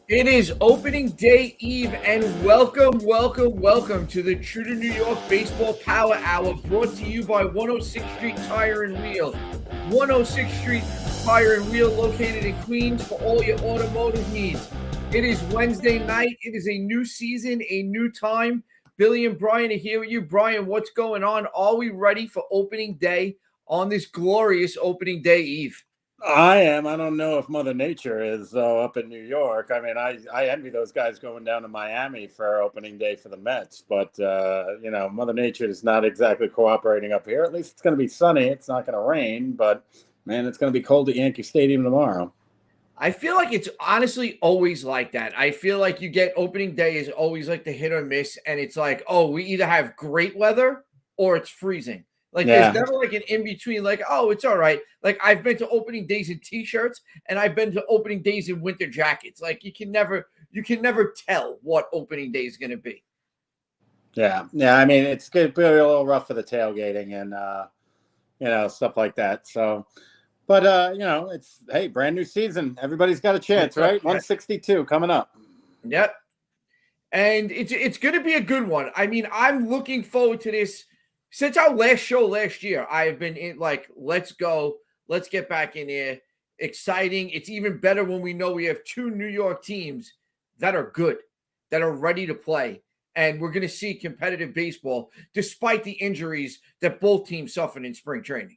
It is opening day eve, and welcome to the True to New York Baseball Power Hour, brought to you by 106th Street Tire and Wheel. 106th Street Tire and Wheel, located in Queens, for all your automotive needs. It is Wednesday night. It is a new season, a new time. Billy and Brian are here with you. Brian, what's going on? Are we ready for opening day on this glorious opening day eve? I am. I don't know if Mother Nature is up in New York. I mean, I envy those guys going down to Miami for opening day for the Mets. But, Mother Nature is not exactly cooperating up here. At least it's going to be sunny. It's not going to rain. But, man, it's going to be cold at Yankee Stadium tomorrow. I feel like it's honestly always like that. I feel like you get opening day is always like the hit or miss. And it's like, oh, we either have great weather or it's freezing. Like there's never like an in between, like, oh, it's all right. Like I've been to opening days in t-shirts and I've been to opening days in winter jackets. Like you can never tell what opening day is going to be. Yeah. I mean, it's going to be a little rough for the tailgating and stuff like that. So, but it's brand new season. Everybody's got a chance, right? 162 coming up. Yep. And it's going to be a good one. I mean, I'm looking forward to this. Since our last show last year, I have been in like, let's go. Let's get back in here. Exciting. It's even better when we know we have two New York teams that are good, that are ready to play. And we're going to see competitive baseball despite the injuries that both teams suffered in spring training.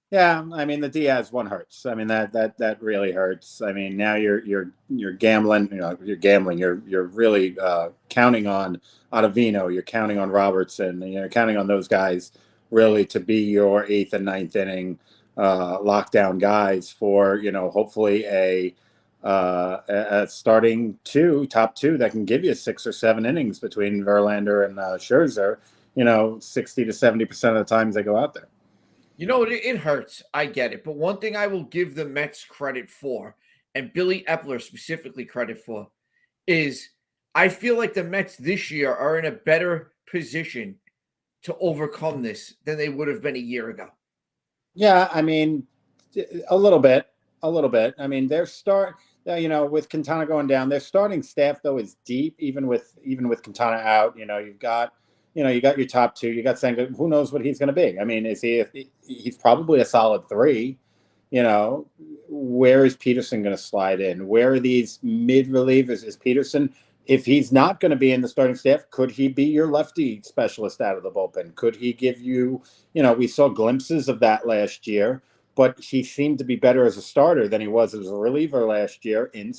Yeah, I mean the Diaz one hurts. I mean that really hurts. I mean now you're gambling. You're gambling. You're really counting on Ottavino. You're counting on Robertson. You're counting on those guys really to be your eighth and ninth inning lockdown guys for hopefully a starting top two that can give you 6 or 7 innings between Verlander and Scherzer. 60 to 70% of the times they go out there. It hurts. I get it. But one thing I will give the Mets credit for, and Billy Epler specifically credit for, is I feel like the Mets this year are in a better position to overcome this than they would have been a year ago. Yeah, I mean, a little bit. I mean, with Quintana going down, their starting staff though is deep, even with Quintana out. You've got. You got your top two. You got Senga. Who knows what he's going to be? I mean, he's probably a solid 3. Where is Peterson going to slide in? Where are these mid relievers? Is Peterson, if he's not going to be in the starting staff, could he be your lefty specialist out of the bullpen? Could he give you, we saw glimpses of that last year, but he seemed to be better as a starter than he was as a reliever last year in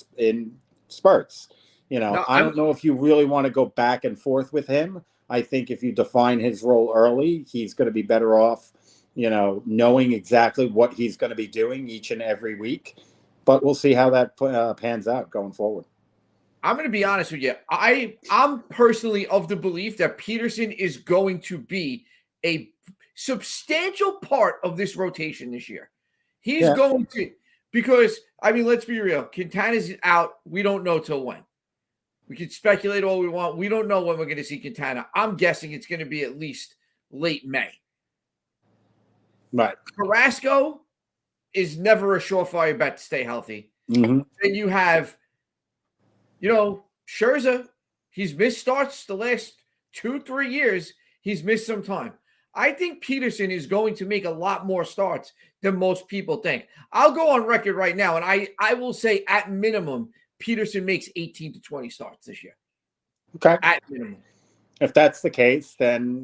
spurts. I don't know if you really want to go back and forth with him. I think if you define his role early, he's going to be better off, knowing exactly what he's going to be doing each and every week. But we'll see how that pans out going forward. I'm going to be honest with you. I'm personally of the belief that Peterson is going to be a substantial part of this rotation this year. He's going to, because, I mean, let's be real. Quintana's out. We don't know till when. We can speculate all we want. We don't know when we're going to see Quintana. I'm guessing it's going to be at least late May. Right. Carrasco is never a surefire bet to stay healthy. Mm-hmm. Then you have, Scherzer. He's missed starts the last 2-3 years. He's missed some time. I think Peterson is going to make a lot more starts than most people think. I'll go on record right now, and I will say at minimum, Peterson makes 18 to 20 starts this year. Okay. At minimum. If that's the case, then,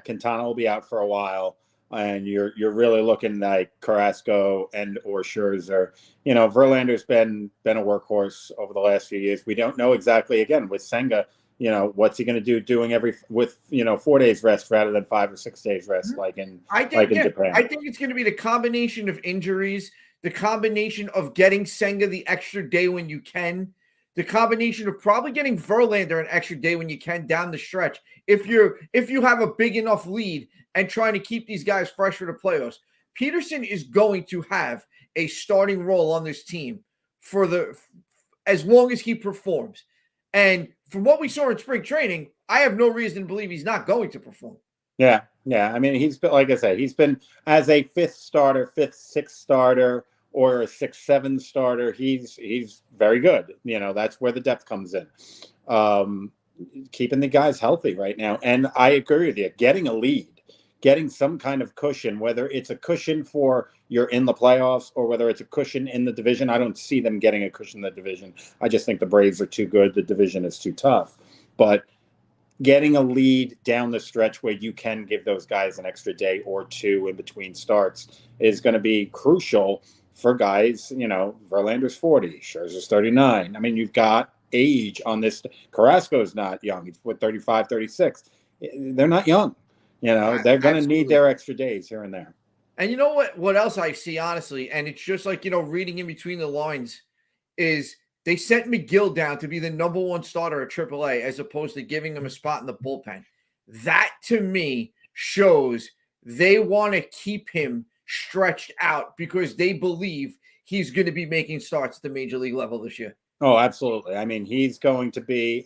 Quintana will be out for a while. And you're really looking like Carrasco and or Scherzer. Verlander's been a workhorse over the last few years. We don't know exactly, again, with Senga, what's he going to do with 4 days rest rather than 5 or 6 days rest, in Japan. I think it's going to be the combination of injuries, the combination of getting Senga the extra day when you can, the combination of probably getting Verlander an extra day when you can down the stretch. If you have a big enough lead and trying to keep these guys fresh for the playoffs, Peterson is going to have a starting role on this team as long as he performs. And from what we saw in spring training, I have no reason to believe he's not going to perform. Yeah. I mean, he's been, like I said, he's been as a fifth, sixth starter or a 6-7 starter, he's very good. That's where the depth comes in. Keeping the guys healthy right now. And I agree with you. Getting a lead, getting some kind of cushion, whether it's a cushion for you're in the playoffs or whether it's a cushion in the division. I don't see them getting a cushion in the division. I just think the Braves are too good. The division is too tough. But getting a lead down the stretch where you can give those guys an extra day or two in between starts is going to be crucial for guys. Verlander's 40, Scherzer's 39. I mean, you've got age on this. Carrasco's not young. He's 35, 36. They're not young. They're going to need their extra days here and there. And you know what else I see, honestly, and it's just like, reading in between the lines is they sent McGill down to be the number one starter at AAA as opposed to giving him a spot in the bullpen. That, to me, shows they want to keep him stretched out because they believe he's going to be making starts at the major league level this year. Oh, absolutely. I mean, he's going to be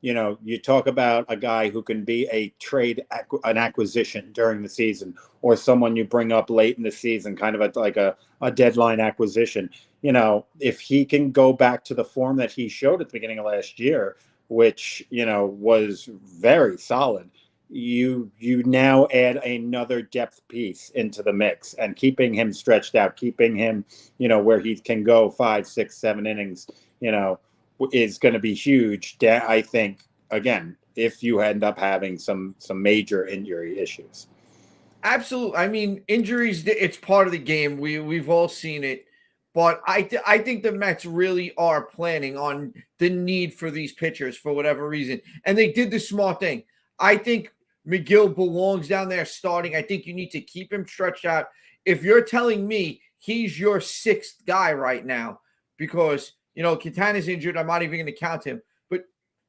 you talk about a guy who can be an acquisition during the season, or someone you bring up late in the season, kind of like a deadline acquisition. If he can go back to the form that he showed at the beginning of last year, which, was very solid, you now add another depth piece into the mix, and keeping him stretched out, keeping him, where he can go 5, 6, 7 innings, is going to be huge. I think, again, if you end up having some major injury issues. Absolutely. I mean, injuries, it's part of the game. We've all seen it. But I think the Mets really are planning on the need for these pitchers for whatever reason. And they did the smart thing. I think McGill belongs down there starting. I think you need to keep him stretched out. If you're telling me he's your sixth guy right now, because, Quintana's injured, I'm not even going to count him. But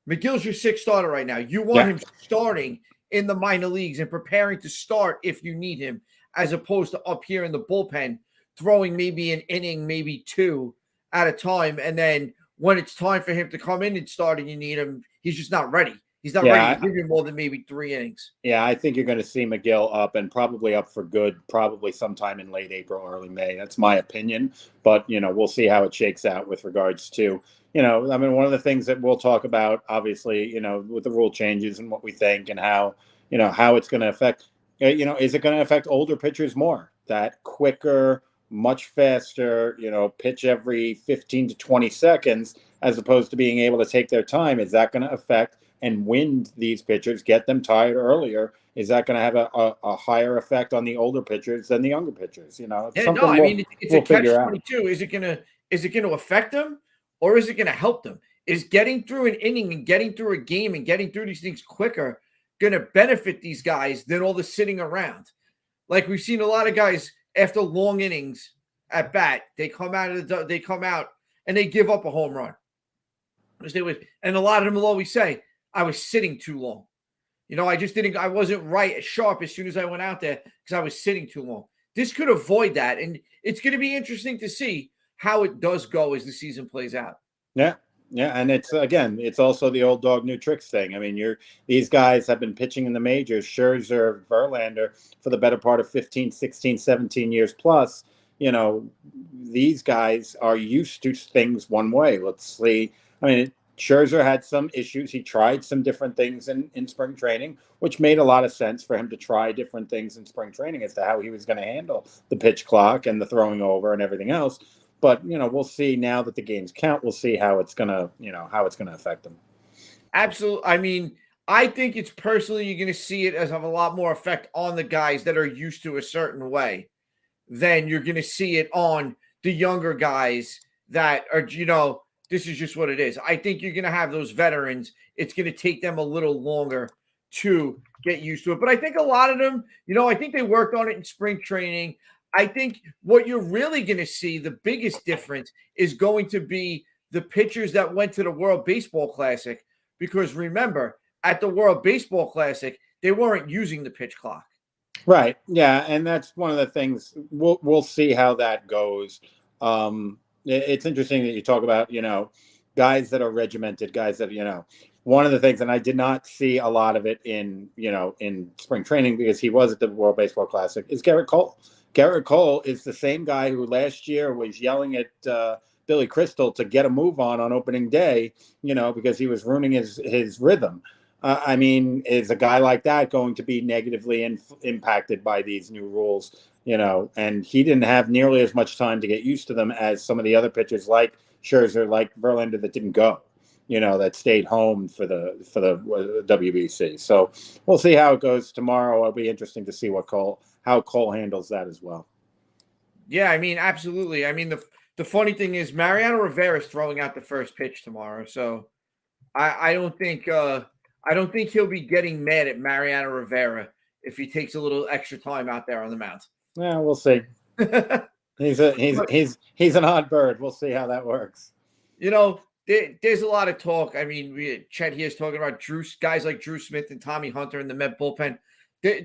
McGill's your sixth starter right now. You want him starting in the minor leagues and preparing to start if you need him, as opposed to up here in the bullpen, throwing maybe an inning, maybe two at a time. And then when it's time for him to come in and start and you need him, he's just not ready. He's not ready to give you more than maybe 3 innings. Yeah, I think you're going to see McGill up, and probably up for good, probably sometime in late April, early May. That's my opinion. But, we'll see how it shakes out with regards to, one of the things that we'll talk about, obviously, with the rule changes and what we think and how it's going to affect, is it going to affect older pitchers more? That quicker, much faster, pitch every 15 to 20 seconds, as opposed to being able to take their time. Is that going to affect and wind these pitchers, get them tired earlier? Is that going to have a higher effect on the older pitchers than the younger pitchers? It's a catch-22. Is it going to affect them, or is it going to help them? Is getting through an inning and getting through a game and getting through these things quicker going to benefit these guys than all the sitting around? Like we've seen a lot of guys after long innings at bat, they come out and they give up a home run. And a lot of them will always say, I was sitting too long. I wasn't right as sharp as soon as I went out there because I was sitting too long. This could avoid that. And it's going to be interesting to see how it does go as the season plays out. Yeah. Yeah. And it's also the old dog, new tricks thing. I mean, these guys have been pitching in the majors, Scherzer, Verlander, for the better part of 15, 16, 17 years plus. These guys are used to things one way. Let's see. Scherzer had some issues. He tried some different things in spring training, which made a lot of sense for him to try different things in spring training as to how he was going to handle the pitch clock and the throwing over and everything else. But, we'll see now that the games count. We'll see how it's going to affect them. Absolutely. I think it's personally, you're going to see it as have a lot more effect on the guys that are used to a certain way than you're going to see it on the younger guys that are, this is just what it is. I think you're going to have those veterans. It's going to take them a little longer to get used to it. But I think a lot of them, I think they worked on it in spring training. I think what you're really going to see, the biggest difference, is going to be the pitchers that went to the World Baseball Classic. Because remember, at the World Baseball Classic, they weren't using the pitch clock. Right. Yeah. And that's one of the things. We'll see how that goes. It's interesting that you talk about, guys that are regimented, guys that, one of the things, and I did not see a lot of it in spring training because he was at the World Baseball Classic, is Garrett Cole. Garrett Cole is the same guy who last year was yelling at Billy Crystal to get a move on opening day, because he was ruining his rhythm. I mean, is a guy like that going to be negatively impacted by these new rules? And he didn't have nearly as much time to get used to them as some of the other pitchers like Scherzer, like Verlander, that didn't go, that stayed home for the WBC. So we'll see how it goes tomorrow. It'll be interesting to see how Cole handles that as well. Yeah, I mean, absolutely. I mean, the funny thing is Mariano Rivera is throwing out the first pitch tomorrow, so I don't think he'll be getting mad at Mariano Rivera if he takes a little extra time out there on the mound. Yeah, we'll see. He's an odd bird. We'll see how that works. There's a lot of talk. I mean, Chet here is talking about guys like Drew Smith and Tommy Hunter in the Met bullpen.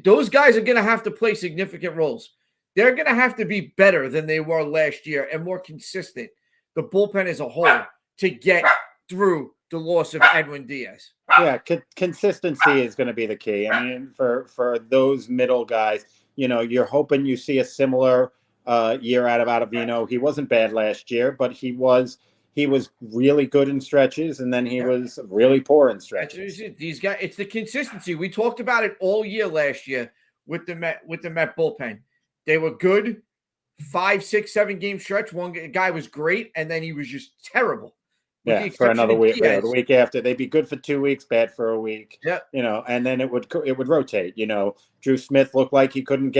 Those guys are going to have to play significant roles. They're going to have to be better than they were last year and more consistent, the bullpen as a whole, to get through the loss of Edwin Diaz. Yeah, consistency is going to be the key. I mean, for those middle guys, you're hoping you see a similar year out of Ottavino. He wasn't bad last year, but he was really good in stretches, and then he was really poor in stretches. These guys, it's the consistency. We talked about it all year last year with the Met bullpen. They were good 5, 6, 7 game stretch. One guy was great, and then he was just terrible. Yeah, for another week. Yeah, the week after, they'd be good for 2 weeks, bad for a week. Yeah, and then it would rotate. Drew Smith looked like he would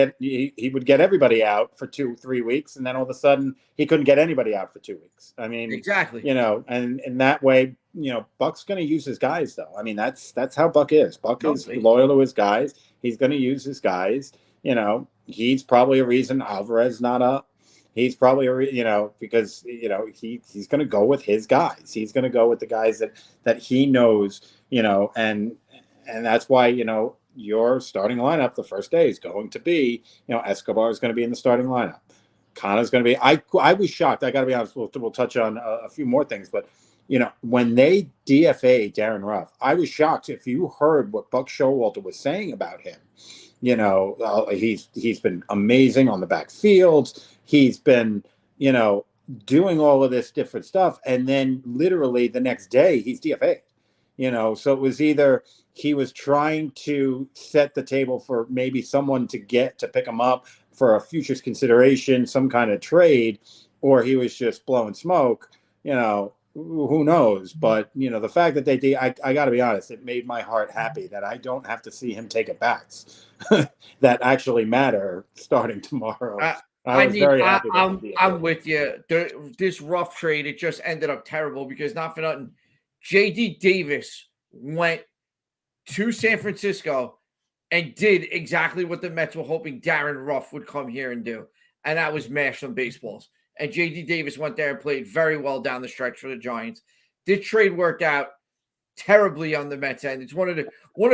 get everybody out for 2-3 weeks, and then all of a sudden he couldn't get anybody out for 2 weeks. I mean, exactly. And in that way, Buck's going to use his guys, though. I mean, that's how Buck is. Buck is loyal to his guys. He's going to use his guys. He's probably a reason Alvarez not up. He's probably because he's going to go with his guys. He's going to go with the guys that he knows, and that's why your starting lineup the first day is going to be Escobar is going to be in the starting lineup. Kana's going to be. I was shocked. I got to be honest. We'll touch on a few more things, but when they DFA Darren Ruff, I was shocked. If you heard what Buck Showalter was saying about him. He's been amazing on the backfields. He's been, doing all of this different stuff. And then literally the next day he's DFA'd, so it was either he was trying to set the table for maybe someone to pick him up for a futures consideration, some kind of trade, or he was just blowing smoke, who knows? But, the fact that I got to be honest, it made my heart happy that I don't have to see him take at bats that actually matter starting tomorrow. I was very happy. I'm with you. This Ruff trade, it just ended up terrible because not for nothing. J.D. Davis went to San Francisco and did exactly what the Mets were hoping Darren Ruff would come here and do. And that was mash some baseballs. And J.D. Davis went there and played very well down the stretch for the Giants. This trade worked out terribly on the Mets end. It's one of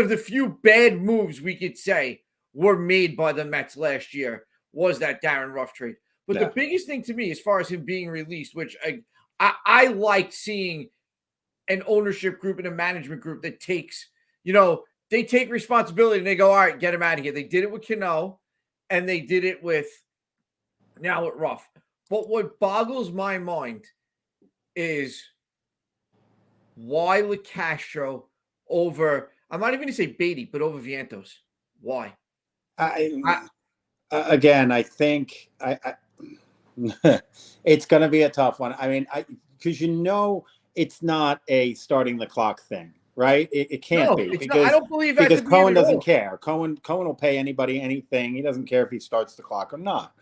the few bad moves we could say were made by the Mets last year was that Darren Ruff trade. But the biggest thing to me, as far as him being released, which I like seeing an ownership group and a management group that takes, they take responsibility and they go, all right, get him out of here. They did it with Cano and they did it with Ruff. But what boggles my mind is why LeCastro over, I'm not even going to say Beatty, but over Vientos. Why? Again, I think it's going to be a tough one. I mean, because it's not a starting the clock thing, right? It can't be. Because, I don't believe that because Cohen doesn't care. Cohen will pay anybody anything. He doesn't care if he starts the clock or not.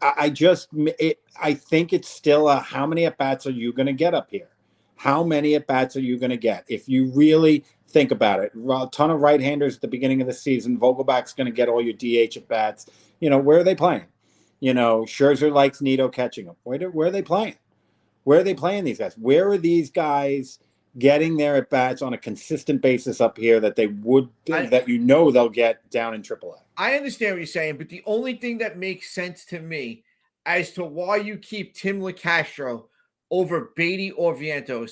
I think it's still how many at-bats are you going to get up here? How many at-bats are you going to get? If you really think about it, a ton of right-handers at the beginning of the season. Vogelback's going to get all your DH at-bats. Where are they playing? Scherzer likes Nito catching them. Where are they playing? Where are they playing these guys? Where are these guys getting their at-bats on a consistent basis up here that they'll get down in AAA? I understand what you're saying, but the only thing that makes sense to me as to why you keep Tim LeCastro over Beatty or Vientos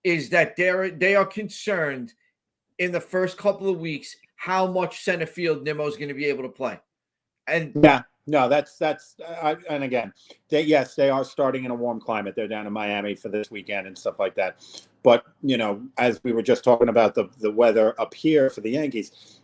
is that they are concerned in the first couple of weeks how much center field Nimmo's going to be able to play. And Yeah, no, and again, yes, they are starting in a warm climate. They're down in Miami for this weekend and stuff like that. But as we were just talking about the weather up here for the Yankees,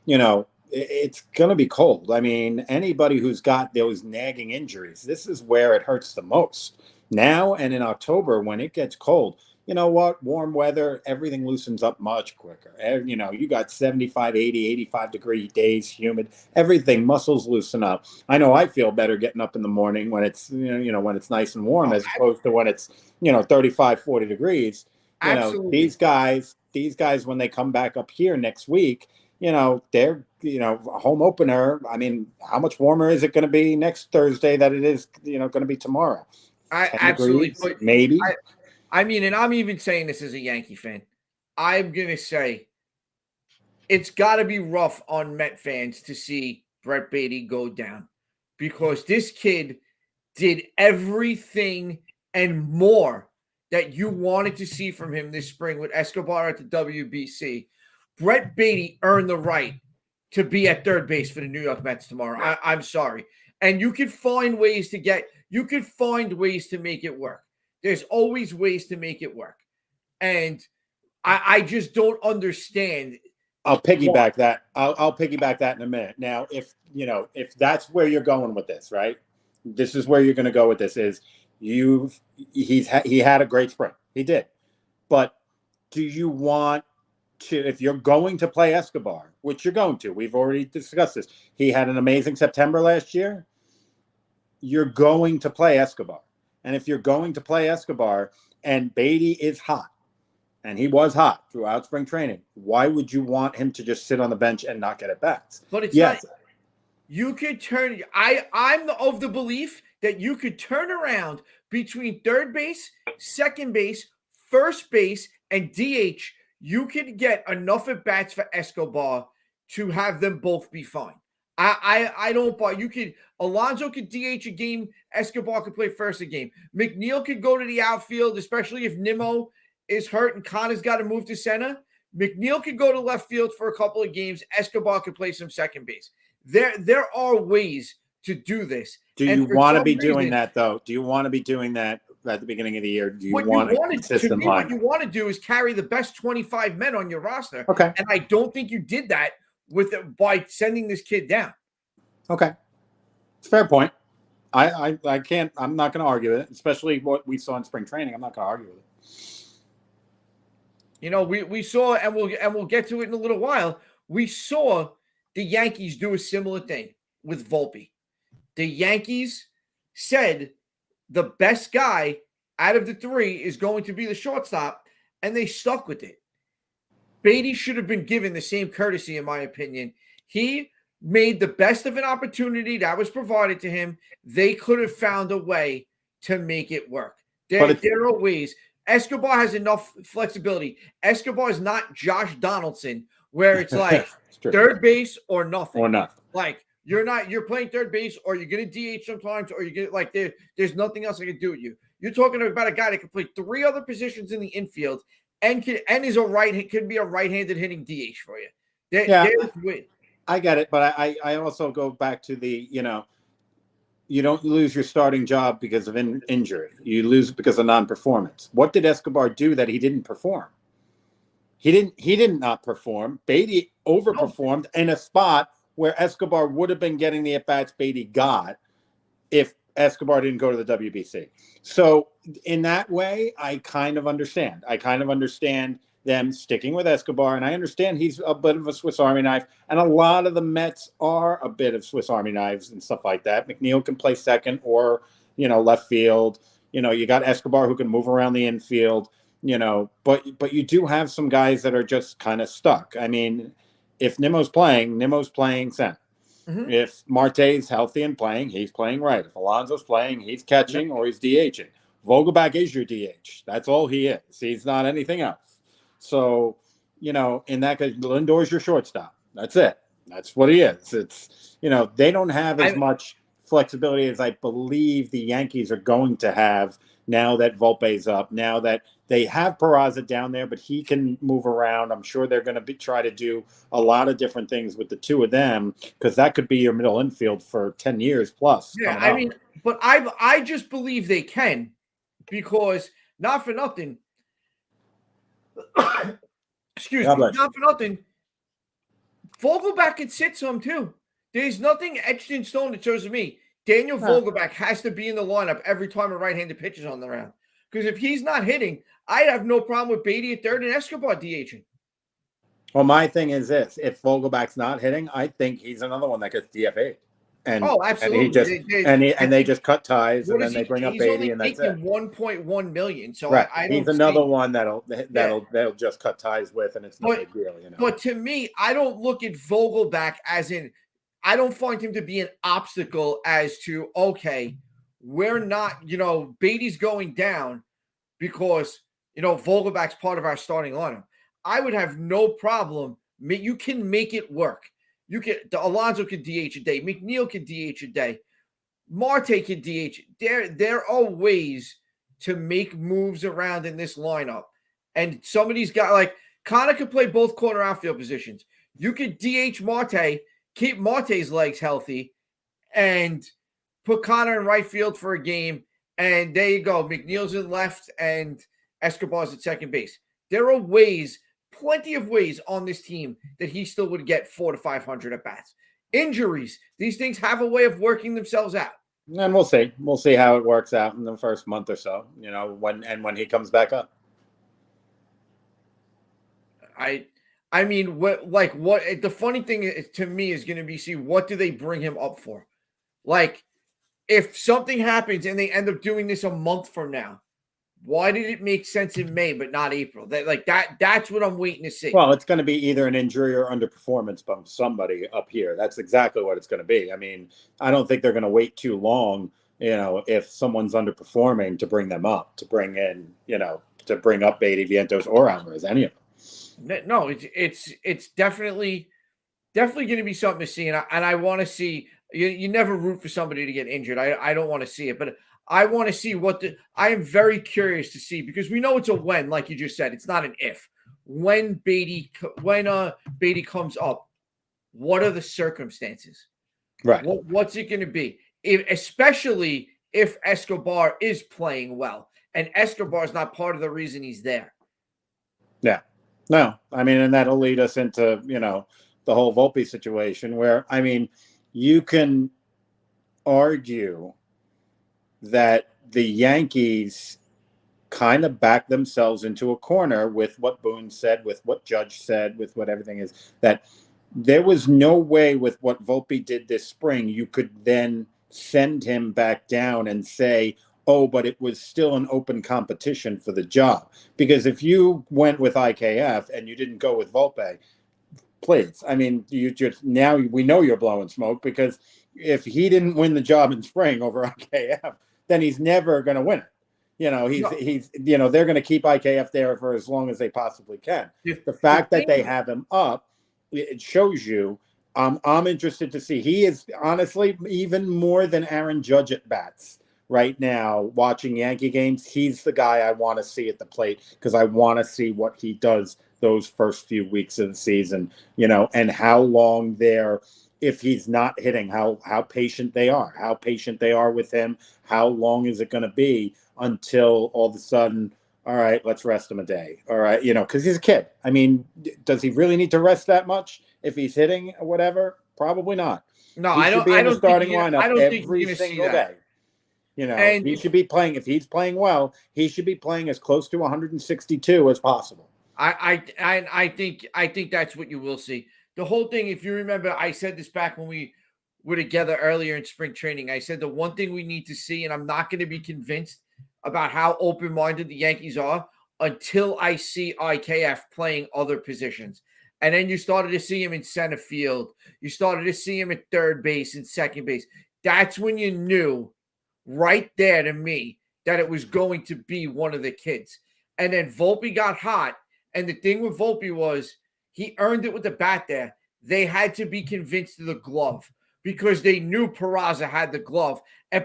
it's going to be cold. I mean, anybody who's got those nagging injuries, this is where it hurts the most. Now and in October, when it gets cold, you know what? Warm weather, everything loosens up much quicker. You got 75, 80, 85-degree days, humid, everything, muscles loosen up. I know I feel better getting up in the morning when it's, when it's nice and warm, as opposed to when it's, 35, 40 degrees. absolutely. These guys, when they come back up here next week, they're, a home opener. I mean, how much warmer is it going to be next Thursday that it is, going to be tomorrow? I 10 absolutely degrees, maybe. I mean, and I'm even saying this as a Yankee fan. I'm gonna say it's got to be rough on Met fans to see Brett Beatty go down, because this kid did everything and more that you wanted to see from him this spring with Escobar at the WBC. Brett Beatty earned the right to be at third base for the New York Mets tomorrow. I'm sorry. And you could find ways to make it work. There's always ways to make it work. And I just don't understand. I'll piggyback that. I'll piggyback that in a minute. Now, if that's where you're going with this, right? This is where you're going to go with this. He had a great spring. He did, but do you want to? If you're going to play Escobar, which you're going to, we've already discussed this. He had an amazing September last year. You're going to play Escobar, and if you're going to play Escobar, and Beatty is hot, and he was hot throughout spring training, why would you want him to just sit on the bench and not get at bats? But it's not. You could turn. I'm of the belief that you could turn around between third base, second base, first base, and DH. You could get enough at bats for Escobar to have them both be fine. I don't buy. Alonso could DH a game. Escobar could play first a game. McNeil could go to the outfield, especially if Nimmo is hurt and Connor's got to move to center. McNeil could go to left field for a couple of games. Escobar could play some second base. There are ways to do this. Do you want to be doing that, though? Do you want to be doing that at the beginning of the year? Do you want a consistent line? What you want to do is carry the best 25 men on your roster. Okay. And I don't think you did that by sending this kid down. Okay. It's a fair point. I'm not going to argue with it, especially what we saw in spring training. I'm not going to argue with it. We saw, and we'll get to it in a little while. We saw the Yankees do a similar thing with Volpe. The Yankees said the best guy out of the three is going to be the shortstop, and they stuck with it. Beatty should have been given the same courtesy, in my opinion. He made the best of an opportunity that was provided to him. They could have found a way to make it work. There are ways. Escobar has enough flexibility. Escobar is not Josh Donaldson, where it's like third base or nothing. Or nothing. Like you're playing third base, or you're going to DH sometimes, or you get there's nothing else I can do with you. You're talking about a guy that can play three other positions in the infield and could be a right-handed hitting DH for you. I get it, but I also go back to the, you don't lose your starting job because of injury. You lose because of non-performance. What did Escobar do that he didn't perform? He did not perform. Beatty overperformed in a spot where Escobar would have been getting the at-bats Beatty got if Escobar didn't go to the WBC. So in that way, I kind of understand. Them sticking with Escobar, and I understand he's a bit of a Swiss Army knife, and a lot of the Mets are a bit of Swiss Army knives and stuff like that. McNeil can play second or, left field. You got Escobar who can move around the infield, but you do have some guys that are just kind of stuck. I mean, if Nimmo's playing center. Mm-hmm. If Marte's healthy and playing, he's playing right. If Alonso's playing, he's catching or he's DHing. Vogelback is your DH. That's all he is. He's not anything else. So, in that case, Lindor's your shortstop. That's it. That's what he is. It's, they don't have as much flexibility as I believe the Yankees are going to have now that Volpe's up, now that They have Peraza down there, but he can move around. I'm sure they're going to try to do a lot of different things with the two of them, because that could be your middle infield for 10 years plus Yeah, coming I up. mean, but I just believe they can, because not for nothing. Excuse God me, bless you. not for nothing. Vogelback can sit some too. There's nothing etched in stone that shows me Daniel Vogelback has to be in the lineup every time a right-handed pitcher is on the round. Because if he's not hitting, I'd have no problem with Beatty at third and Escobar DHing. Well, my thing is this: if Vogelback's not hitting, I think he's another one that gets DFA'd, and Oh, he absolutely. just and they just cut ties, What and is then they he? bring up He's Beatty, only and that's it. making 1.1 million. So Right. I He's don't another see. one Yeah. they'll just cut ties with, and it's no But big deal, but to me, I don't look at Vogelback as in. I don't find him to be an obstacle as to, okay, we're not, Beatty's going down because, Vogelback's part of our starting lineup. I would have no problem. You can make it work. Alonso could DH a day. McNeil could DH a day. Marte could DH. There are ways to make moves around in this lineup. And some of these guys, like Connor, could play both corner outfield positions. You could DH Marte, keep Marte's legs healthy, and put Connor in right field for a game. And there you go. McNeil's in left and Escobar's at second base. There are ways, plenty of ways on this team that he still would get 400 to 500 at bats. Injuries, these things have a way of working themselves out. And we'll see. We'll see how it works out in the first month or so, when he comes back up. I mean, what the funny thing is, to me, is going to be, see, what do they bring him up for? Like, if something happens and they end up doing this a month from now, why did it make sense in May but not April? That's what I'm waiting to see. Well, it's going to be either an injury or underperformance from somebody up here. That's exactly what it's going to be. I mean, I don't think they're going to wait too long, if someone's underperforming, to bring them up, to bring in, to bring up Beatty, Vientos, or Alvarez, any of them. No, it's definitely going to be something to see, and I want to see. You never root for somebody to get injured. I don't want to see it, but I want to see I am very curious to see, because we know it's a when, like you just said. It's not an if. When Beatty comes up, what are the circumstances? Right. What's it going to be? Especially if Escobar is playing well, and Escobar is not part of the reason he's there. Yeah. No, I mean, and that'll lead us into, the whole Volpe situation, where, I mean, you can argue that the Yankees kind of backed themselves into a corner with what Boone said, with what Judge said, with what everything is, that there was no way with what Volpe did this spring you could then send him back down and say, oh, but it was still an open competition for the job. Because if you went with IKF and you didn't go with Volpe, please, I mean, now we know you're blowing smoke, because if he didn't win the job in spring over IKF, then he's never going to win it. He's they're going to keep IKF there for as long as they possibly can. The fact that they have him up, it shows you. I'm interested to see. He is honestly even more than Aaron Judge at bats right now. Watching Yankee games, he's the guy I want to see at the plate, because I want to see what he does those first few weeks of the season, and how long if he's not hitting, how patient they are with him. How long is it going to be until all of a sudden, all right, let's rest him a day. All right, because he's a kid. I mean, does he really need to rest that much if he's hitting or whatever? Probably not. No, he should be in the starting lineup every think single day. And he should be playing. If he's playing well, he should be playing as close to 162 as possible. I think that's what you will see. The whole thing, if you remember, I said this back when we were together earlier in spring training. I said the one thing we need to see, and I'm not going to be convinced about how open-minded the Yankees are until I see IKF playing other positions. And then you started to see him in center field. You started to see him at third base and second base. That's when you knew right there to me that it was going to be one of the kids. And then Volpe got hot. And the thing with Volpe was he earned it with the bat there. They had to be convinced of the glove, because they knew Peraza had the glove. And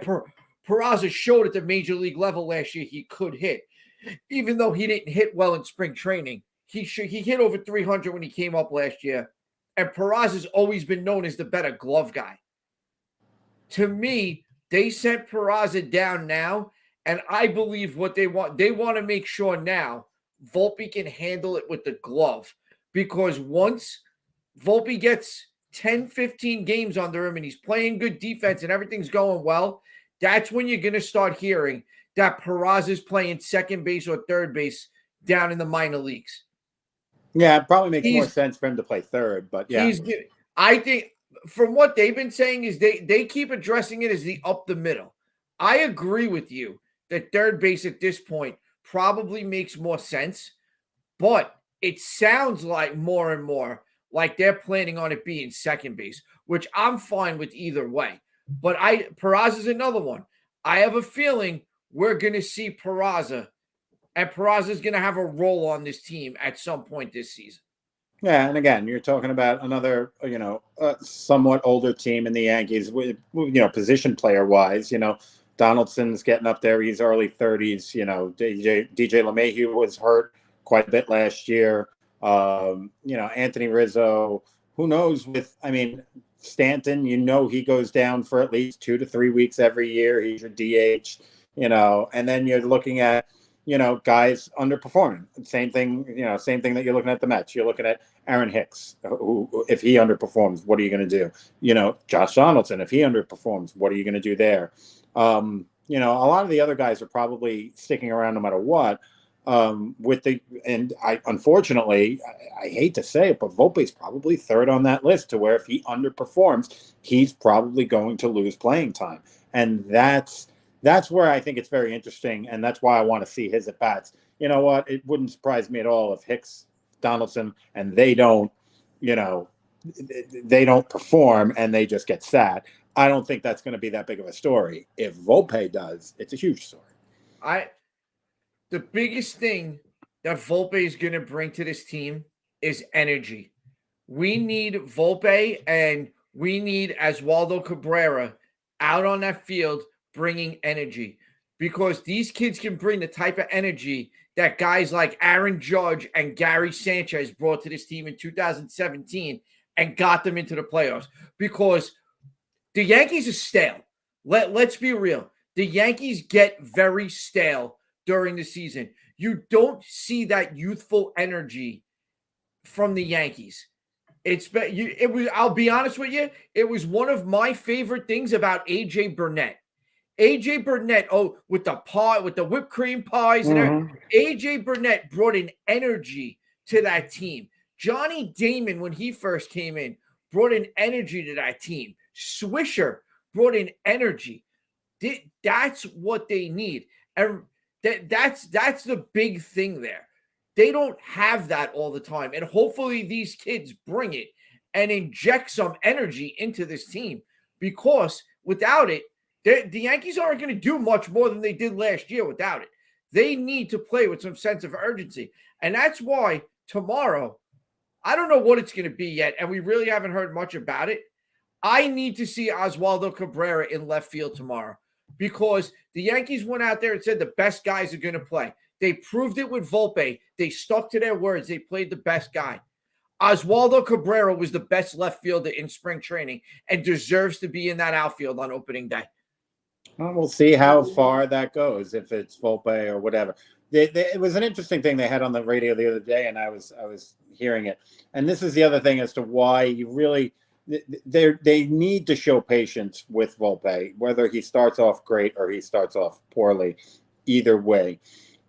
Peraza showed at the major league level last year he could hit. even though he didn't hit well in spring training, he hit over 300 when he came up last year. And Peraza has always been known as the better glove guy. To me, they sent Peraza down now, and I believe what they want to make sure now Volpe can handle it with the glove, because once Volpe gets 10, 15 games under him and he's playing good defense and everything's going well, that's when you're going to start hearing that Peraza is playing second base or third base down in the minor leagues. Yeah, it probably makes more sense for him to play third, but yeah. I think from what they've been saying is they keep addressing it as the up the middle. I agree with you that third base at this point probably makes more sense, but it sounds like more and more like they're planning on it being second base, which I'm fine with either way. But Peraza is another one. I have a feeling we're going to see Peraza, and Peraza is going to have a role on this team at some point this season. Yeah, and again, you're talking about another, somewhat older team in the Yankees, with, position player wise. Donaldson's getting up there; he's early 30s. DJ LeMahieu was hurt quite a bit last year. Anthony Rizzo. Who knows? Stanton, he goes down for at least 2 to 3 weeks every year. He's your DH. And then you're looking at guys underperforming. Same thing that you're looking at the Mets. You're looking at Aaron Hicks, who if he underperforms, what are you going to do? Josh Donaldson, if he underperforms, what are you going to do there? A lot of the other guys are probably sticking around no matter what. Unfortunately, I hate to say it, but Volpe's probably third on that list, to where if he underperforms, he's probably going to lose playing time. And that's where I think it's very interesting, and that's why I want to see his at bats. You know what? It wouldn't surprise me at all if Hicks, Donaldson, and they don't perform and they just get sat. I don't think that's going to be that big of a story. If Volpe does, it's a huge story. The biggest thing that Volpe is going to bring to this team is energy. We need Volpe and we need Oswaldo Cabrera out on that field bringing energy, because these kids can bring the type of energy that guys like Aaron Judge and Gary Sanchez brought to this team in 2017 and got them into the playoffs, because the Yankees are stale. Let's be real. The Yankees get very stale during the season. You don't see that youthful energy from the Yankees. I'll be honest with you, it was one of my favorite things about AJ Burnett. AJ Burnett, with the whipped cream pies and everything. AJ Burnett brought an energy to that team. Johnny Damon, when he first came in, brought an energy to that team. Swisher brought an energy. That's what they need. And that's the big thing there. They don't have that all the time. And hopefully these kids bring it and inject some energy into this team, because without it, the Yankees aren't going to do much more than they did last year without it. They need to play with some sense of urgency. And that's why tomorrow, I don't know what it's going to be yet, and we really haven't heard much about it. I need to see Oswaldo Cabrera in left field tomorrow, because the Yankees went out there and said the best guys are going to play. They proved it with Volpe. They stuck to their words. They played the best guy. Oswaldo Cabrera was the best left fielder in spring training and deserves to be in that outfield on opening day. Well, we'll see how far that goes, if it's Volpe or whatever. It was an interesting thing they had on the radio the other day, and I was hearing it. And this is the other thing as to why you really they need to show patience with Volpe, whether he starts off great or he starts off poorly. Either way,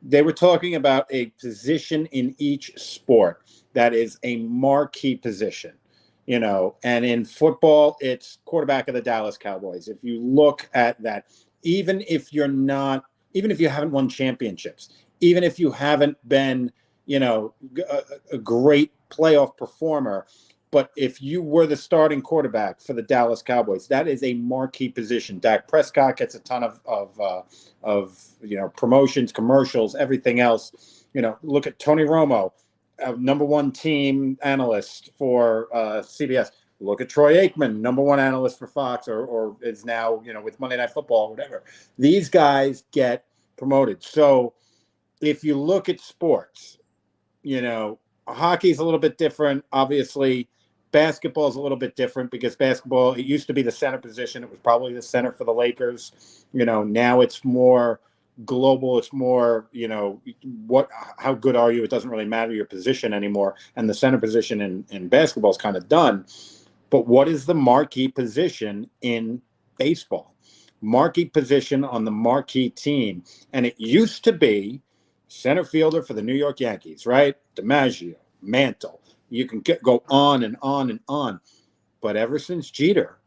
they were talking about a position in each sport that is a marquee position. And in football, it's quarterback of the Dallas Cowboys. If you look at that, even if you haven't won championships, even if you haven't been, a great playoff performer, but if you were the starting quarterback for the Dallas Cowboys, that is a marquee position. Dak Prescott gets a ton of promotions, commercials, everything else. Look at Tony Romo, number one team analyst for CBS. Look at Troy Aikman, number one analyst for Fox, or is now with Monday Night Football or whatever. These guys get promoted. So if you look at sports, hockey's a little bit different. Obviously, basketball is a little bit different because basketball, it used to be the center position. It was probably the center for the Lakers. Now it's more global. It's more, how good are you? It doesn't really matter your position anymore. And the center position in basketball is kind of done. But what is the marquee position in baseball? Marquee position on the marquee team. And it used to be center fielder for the New York Yankees, right? DiMaggio, Mantle. You can go on and on and on. But ever since Jeter,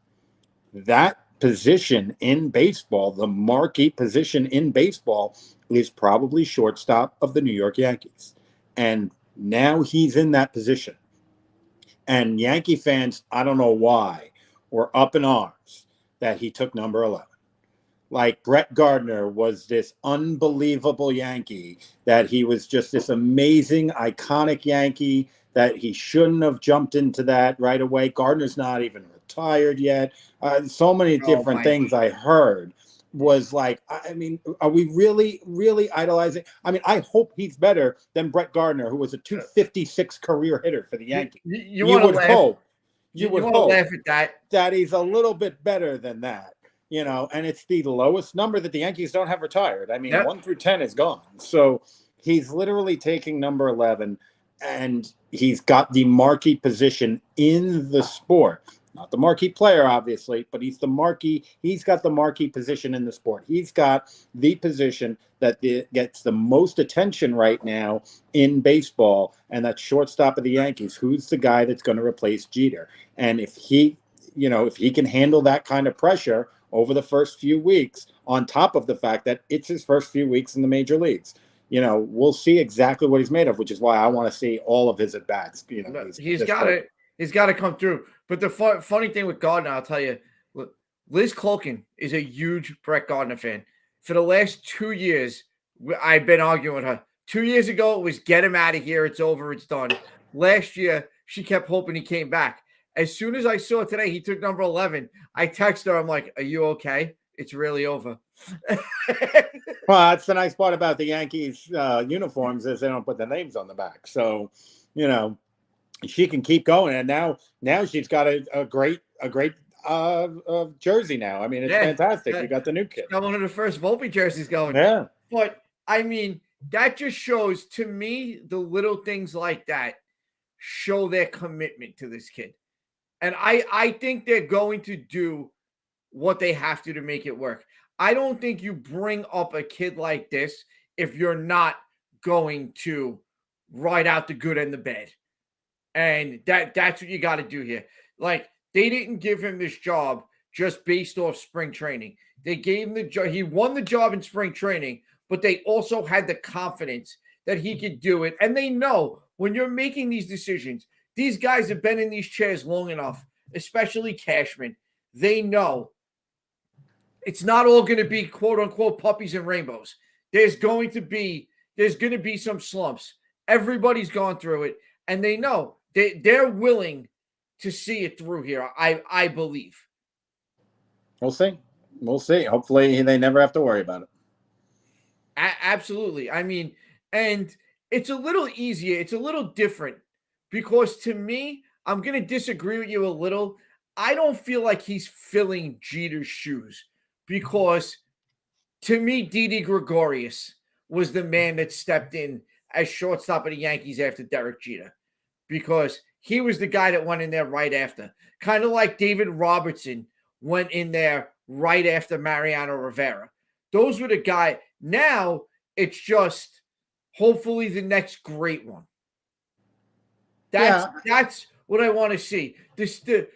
that position in baseball, the marquee position in baseball, is probably shortstop of the New York Yankees. And now he's in that position. And Yankee fans, I don't know why, were up in arms that he took number 11. Like Brett Gardner was this unbelievable Yankee, that he was just this amazing, iconic Yankee, that he shouldn't have jumped into that right away. Gardner's not even retired yet. So many different things I heard was like, I mean, are we really, really idolizing? I mean, I hope he's better than Brett Gardner, who was a 256 career hitter for the Yankees. You would hope. You would hope laugh at that he's a little bit better than that. And it's the lowest number that the Yankees don't have retired. I mean, 1 through 10 is gone. So he's literally taking number 11, and he's got the marquee position in the sport. Not the marquee player, obviously, but he's got the marquee position in the sport. He's got the position that gets the most attention right now in baseball, and that's shortstop of the Yankees. Who's the guy that's going to replace Jeter? And if he can handle that kind of pressure over the first few weeks, on top of the fact that it's his first few weeks in the major leagues, we'll see exactly what he's made of, which is why I want to see all of his at-bats. He's got to come through. But the funny thing with Gardner, I'll tell you, Liz Cloken is a huge Brett Gardner fan. For the last 2 years, I've been arguing with her. 2 years ago, it was get him out of here. It's over. It's done. Last year, she kept hoping he came back. As soon as I saw today, he took number 11. I texted her. I'm like, are you okay? It's really over. Well, that's the nice part about the Yankees uniforms is they don't put the names on the back. So, she can keep going. And now she's got a great jersey now. I mean, it's fantastic. You got the new kid. Got one of the first Volpe jerseys going. Yeah. But, I mean, that just shows, to me, the little things like that show their commitment to this kid. And I think they're going to do what they have to make it work. I don't think you bring up a kid like this if you're not going to ride out the good and the bad. And that's what you got to do here. Like, they didn't give him this job just based off spring training. They gave him the job. He won the job in spring training, but they also had the confidence that he could do it. And they know when you're making these decisions, these guys have been in these chairs long enough, especially Cashman. They know it's not all going to be quote unquote puppies and rainbows. There's going to be some slumps. Everybody's gone through it, and they know they're willing to see it through here. I believe. We'll see. Hopefully they never have to worry about it. Absolutely. I mean, and it's a little easier. It's a little different. Because to me, I'm going to disagree with you a little. I don't feel like he's filling Jeter's shoes because to me, Didi Gregorius was the man that stepped in as shortstop of the Yankees after Derek Jeter because he was the guy that went in there right after. Kind of like David Robertson went in there right after Mariano Rivera. Those were the guys. Now it's just hopefully the next great one. That's what I want to see. The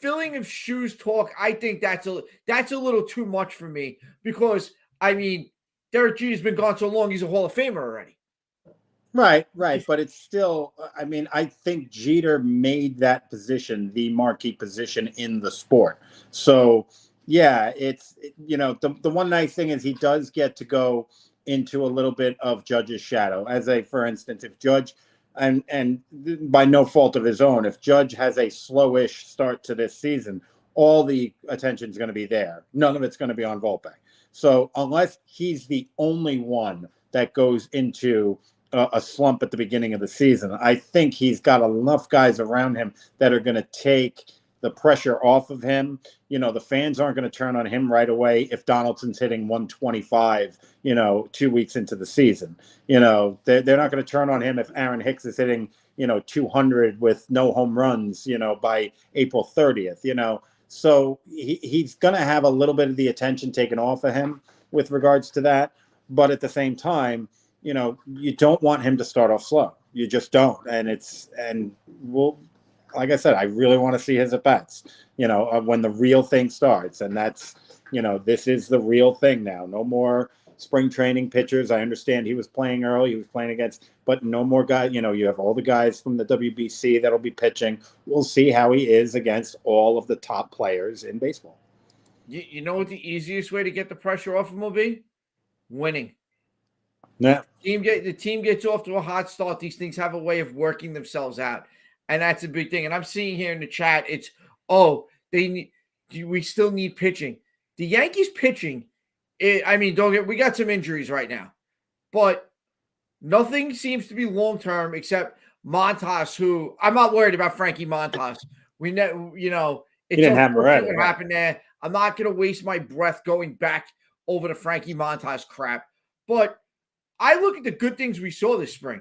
filling of shoes talk, I think that's a little too much for me because, I mean, Derek Jeter's been gone so long, he's a Hall of Famer already. Right. But it's still, I mean, I think Jeter made that position the marquee position in the sport. So, yeah, the one nice thing is he does get to go into a little bit of Judge's shadow. For instance, if Judge, and by no fault of his own, if Judge has a slowish start to this season, all the attention is going to be there. None of it's going to be on Volpe. So unless he's the only one that goes into a slump at the beginning of the season, I think he's got enough guys around him that are going to take the pressure off of him. The fans aren't going to turn on him right away if Donaldson's hitting 125, 2 weeks into the season. They're not going to turn on him if Aaron Hicks is hitting, 200 with no home runs, by April 30th, So he's going to have a little bit of the attention taken off of him with regards to that. But at the same time, you don't want him to start off slow. You just don't. Like I said, I really want to see his at bats, when the real thing starts. And that's, this is the real thing now. No more spring training pitchers. I understand he was playing early, he was playing against, but no more guys. You have all the guys from the WBC that'll be pitching. We'll see how he is against all of the top players in baseball. You know what the easiest way to get the pressure off him will be? Winning. Yeah. The team gets off to a hot start. These things have a way of working themselves out. And that's a big thing. And I'm seeing here in the chat, we still need pitching. The Yankees pitching, we got some injuries right now, but nothing seems to be long-term except Montas, who I'm not worried about Frankie Montas. We know, it's didn't have him already, what happened there. I'm not going to waste my breath going back over the Frankie Montas crap, but I look at the good things we saw this spring.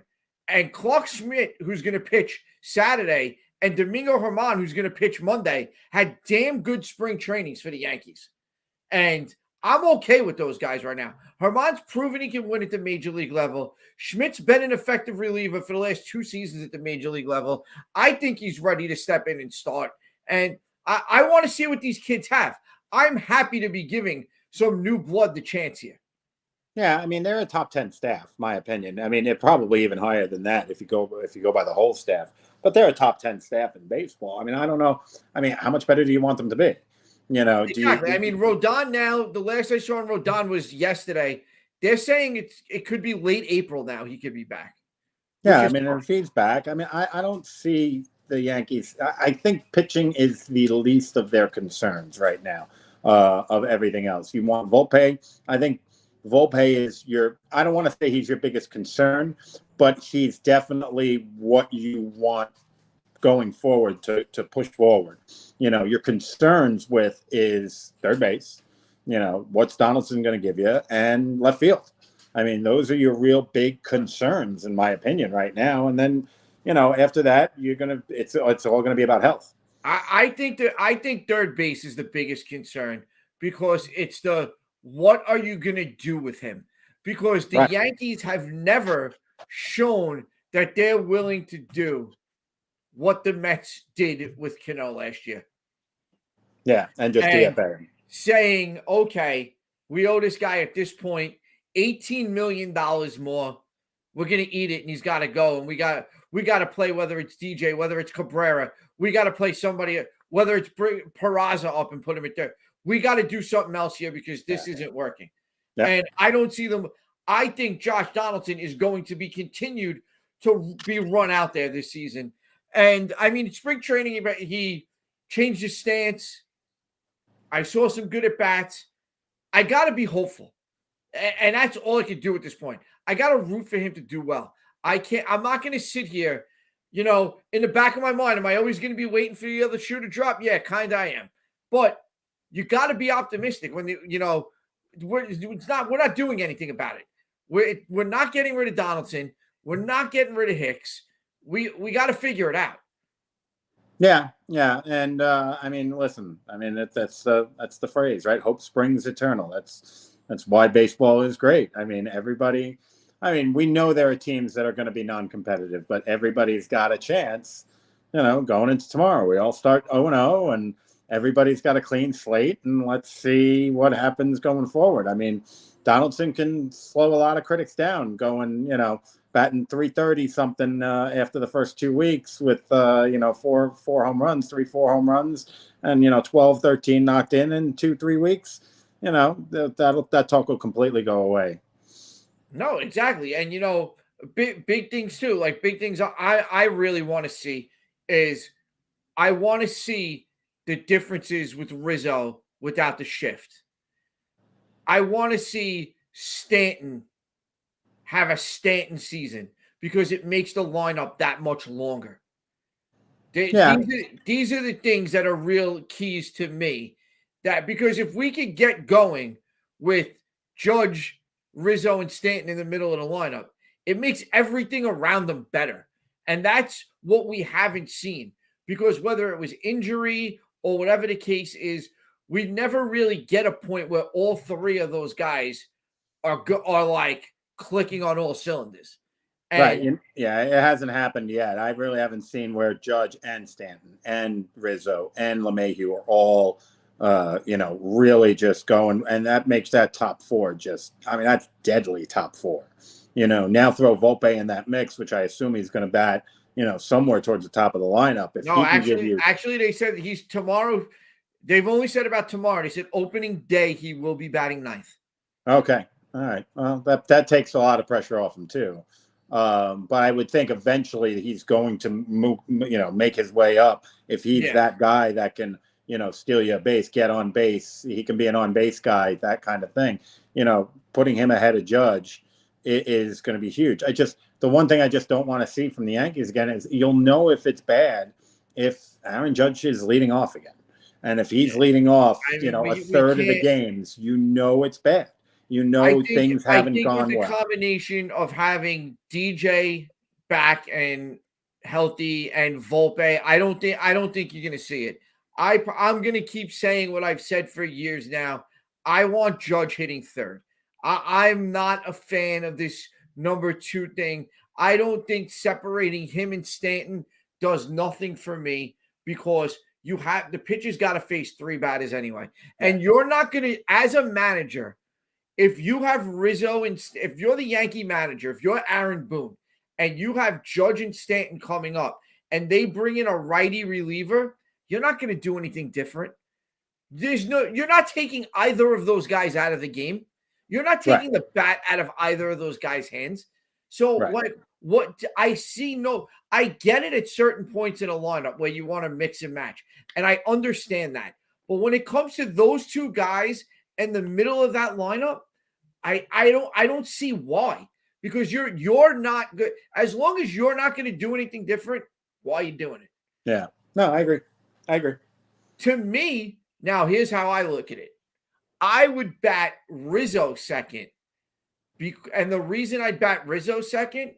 And Clark Schmidt, who's going to pitch Saturday, and Domingo Germán, who's going to pitch Monday, had damn good spring trainings for the Yankees. And I'm okay with those guys right now. Germán's proven he can win at the major league level. Schmidt's been an effective reliever for the last 2 seasons at the major league level. I think he's ready to step in and start. And I want to see what these kids have. I'm happy to be giving some new blood the chance here. Yeah, they're a top 10 staff, my opinion. It probably even higher than that if you go by the whole staff. But they're a top 10 staff in baseball. I don't know. How much better do you want them to be? Exactly. Rodon now, the last I saw on Rodon was yesterday. They're saying it could be late April now. He could be back. Yeah, if he's back, I don't see the Yankees. I think pitching is the least of their concerns right now of everything else. You want Volpe. I think Volpe is I don't want to say he's your biggest concern, but he's definitely what you want going forward to push forward. Your concerns with is third base, what's Donaldson going to give you, and left field. Those are your real big concerns, in my opinion, right now. And then, after that, it's all going to be about health. I think third base is the biggest concern because it's what are you going to do with him? Because the Yankees have never shown that they're willing to do what the Mets did with Cano last year. Yeah, and just DFA him. Saying, okay, we owe this guy at this point $18 million more. We're going to eat it, and he's got to go. And we got to play, whether it's DJ, whether it's Cabrera. We got to play somebody, whether it's bring Peraza up and put him at there. We got to do something else here because this isn't working. Yeah. And I don't see them. I think Josh Donaldson is going to be continued to be run out there this season. And, spring training, he changed his stance. I saw some good at-bats. I got to be hopeful. And that's all I can do at this point. I got to root for him to do well. I'm not going to sit here, in the back of my mind, am I always going to be waiting for the other shoe to drop? Yeah, kind of I am. But you got to be optimistic when, we're not doing anything about it. We're not getting rid of Donaldson. We're not getting rid of Hicks. We got to figure it out. Yeah. And, listen, that's the phrase, right? Hope springs eternal. That's why baseball is great. Everybody, we know there are teams that are going to be non-competitive, but everybody's got a chance, going into tomorrow. We all start 0-0 and everybody's got a clean slate, and let's see what happens going forward. Donaldson can slow a lot of critics down going, batting 330 something after the first 2 weeks with, 4 home runs, 4 home runs, and, 12, 13 knocked in 2-3 weeks. That talk will completely go away. No, exactly. And, big things too, like big things I really want to see is I want to see the differences with Rizzo without the shift. I want to see Stanton have a Stanton season because it makes the lineup that much longer. Yeah, These are the things that are real keys to me. That because if we could get going with Judge, Rizzo, and Stanton in the middle of the lineup, it makes everything around them better. And that's what we haven't seen. Because whether it was injury or whatever the case is, we never really get a point where all three of those guys are like clicking on all cylinders. right. And Yeah, it hasn't happened yet. I really haven't seen where Judge and Stanton and Rizzo and LeMahieu are all, really just going, and that makes that top four just. I mean, that's deadly top four. Now throw Volpe in that mix, which I assume he's going to bat, somewhere towards the top of the lineup. If no, he can give you, actually, they said he's tomorrow. They've only said about tomorrow. They said opening day he will be batting ninth. okay, all right. Well, that takes a lot of pressure off him too. But I would think eventually he's going to move, make his way up. If he's that guy that can, steal you a base, get on base, he can be an on base guy, that kind of thing. Putting him ahead of Judge is going to be huge. The one thing I just don't want to see from the Yankees again is you'll know if it's bad if Aaron Judge is leading off again. And if he's leading off, a third of the games, it's bad. Things haven't gone with the well. combination of having DJ back and healthy and Volpe, I don't think you're going to see it. I'm going to keep saying what I've said for years now. I want Judge hitting third. I'm not a fan of this number two thing. I don't think separating him and Stanton does nothing for me because the pitcher's got to face three batters anyway. And you're not going to, as a manager, if you have Rizzo and if you're the Yankee manager, if you're Aaron Boone and you have Judge and Stanton coming up and they bring in a righty reliever, you're not going to do anything different. You're not taking either of those guys out of the game. You're not taking the bat out of either of those guys' hands. So what I see, I get it at certain points in a lineup where you want to mix and match. And I understand that. But when it comes to those two guys in the middle of that lineup, I don't see why. Because you're not good. As long as you're not going to do anything different, why are you doing it? Yeah. No, I agree. To me, now here's how I look at it. I would bat Rizzo second. And the reason I bat Rizzo second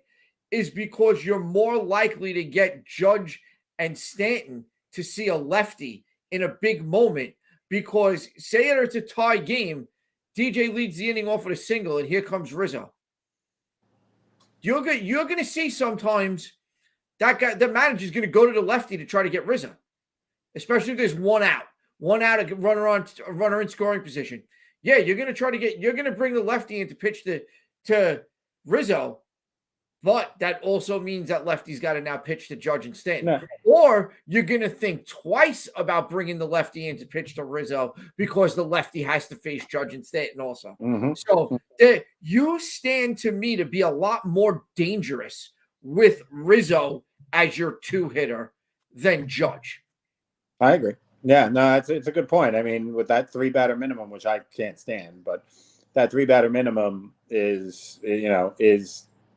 is because you're more likely to get Judge and Stanton to see a lefty in a big moment. Because say it's a tie game, DJ leads the inning off with a single, and here comes Rizzo. You're going to see sometimes that guy, the manager's going to go to the lefty to try to get Rizzo, especially if there's one out, a runner in scoring position. Yeah, you're going to bring the lefty in to pitch to Rizzo, but that also means that lefty's got to now pitch to Judge and Stanton. No. Or you're going to think twice about bringing the lefty in to pitch to Rizzo because the lefty has to face Judge and Stanton also. Mm-hmm. So you stand to me to be a lot more dangerous with Rizzo as your two-hitter than Judge. I agree. Yeah, no, it's a good point. I mean, with that three batter minimum, which I can't stand, but that three batter minimum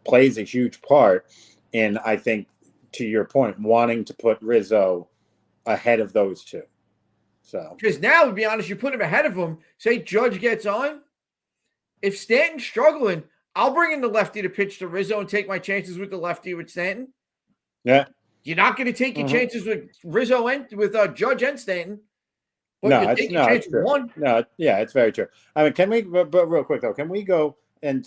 plays a huge part in, I think, to your point, wanting to put Rizzo ahead of those two. So because now, to be honest, you put him ahead of him. Say Judge gets on. If Stanton's struggling, I'll bring in the lefty to pitch to Rizzo and take my chances with the lefty with Stanton. Yeah. You're not going to take your chances with Rizzo and with Judge and Stanton. But it's true. One. No, yeah, it's very true. I mean, can we, but real quick though, can we go and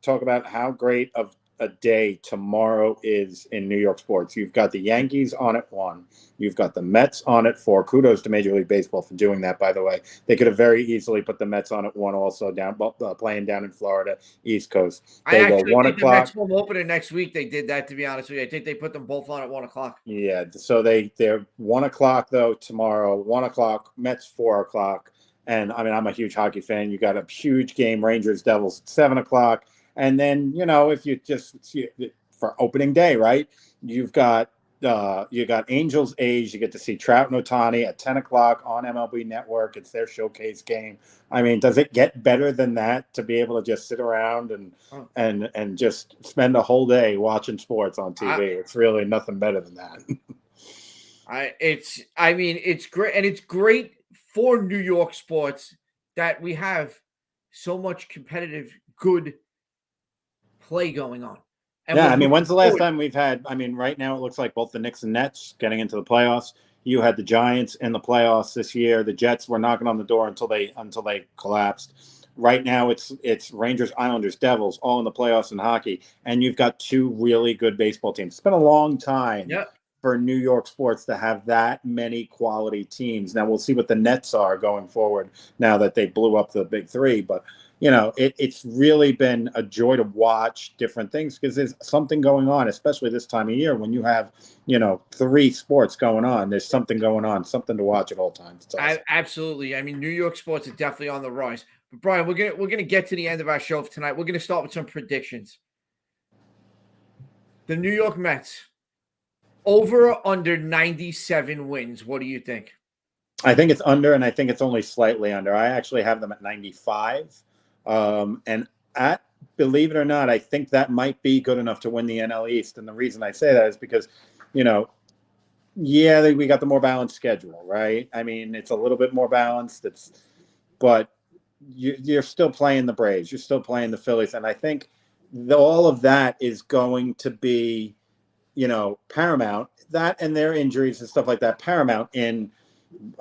talk about how great of a day tomorrow is in New York sports? You've got the Yankees on at 1. You've got the Mets on at 4. Kudos to Major League Baseball for doing that, by the way. They could have very easily put the Mets on at 1 also, playing down in Florida, East Coast. They go 1 o'clock. The Mets home opener next week, they did that, to be honest with you. I think they put them both on at 1 o'clock. Yeah, so they're 1 o'clock, though, tomorrow. 1 o'clock, Mets 4 o'clock. And, I mean, I'm a huge hockey fan. You got a huge game, Rangers-Devils at 7 o'clock. And then, if you just for opening day, right? You've got You got Angels A's. You get to see Trout and Otani at 10 o'clock on MLB Network. It's their showcase game. I mean, does it get better than that to be able to just sit around and Oh, and just spend a whole day watching sports on I, TV? It's really nothing better than that. I mean, it's great, and it's great for New York sports that we have so much competitive, good play going on, and Yeah, we're I mean, looking when's the last forward. time we've had? I mean, right now it looks like both the Knicks and Nets getting into the playoffs. You had the Giants in the playoffs this year. The Jets were knocking on the door until they collapsed. Right now it's Rangers, Islanders, Devils all in the playoffs in hockey, and you've got two really good baseball teams. It's been a long time Yeah, for New York sports to have that many quality teams. Now we'll see what the Nets are going forward now that they blew up the big three, but it's really been a joy to watch different things because there's something going on, especially this time of year when you have, three sports going on. There's something going on, something to watch at all times. It's awesome. absolutely. I mean, New York sports are definitely on the rise. But Brian, we're gonna get to the end of our show tonight. We're gonna start with some predictions. The New York Mets over or under 97 wins. What do you think? I think it's under, and I think it's only slightly under. I actually have them at 95. And at believe it or not, I think that might be good enough to win the NL East. And the reason I say that is because, you know, yeah, we got the more balanced schedule, right? I mean, it's a little bit more balanced. But you're still playing the Braves, you're still playing the Phillies, and I think all of that is going to be, paramount. That and their injuries and stuff like that, paramount in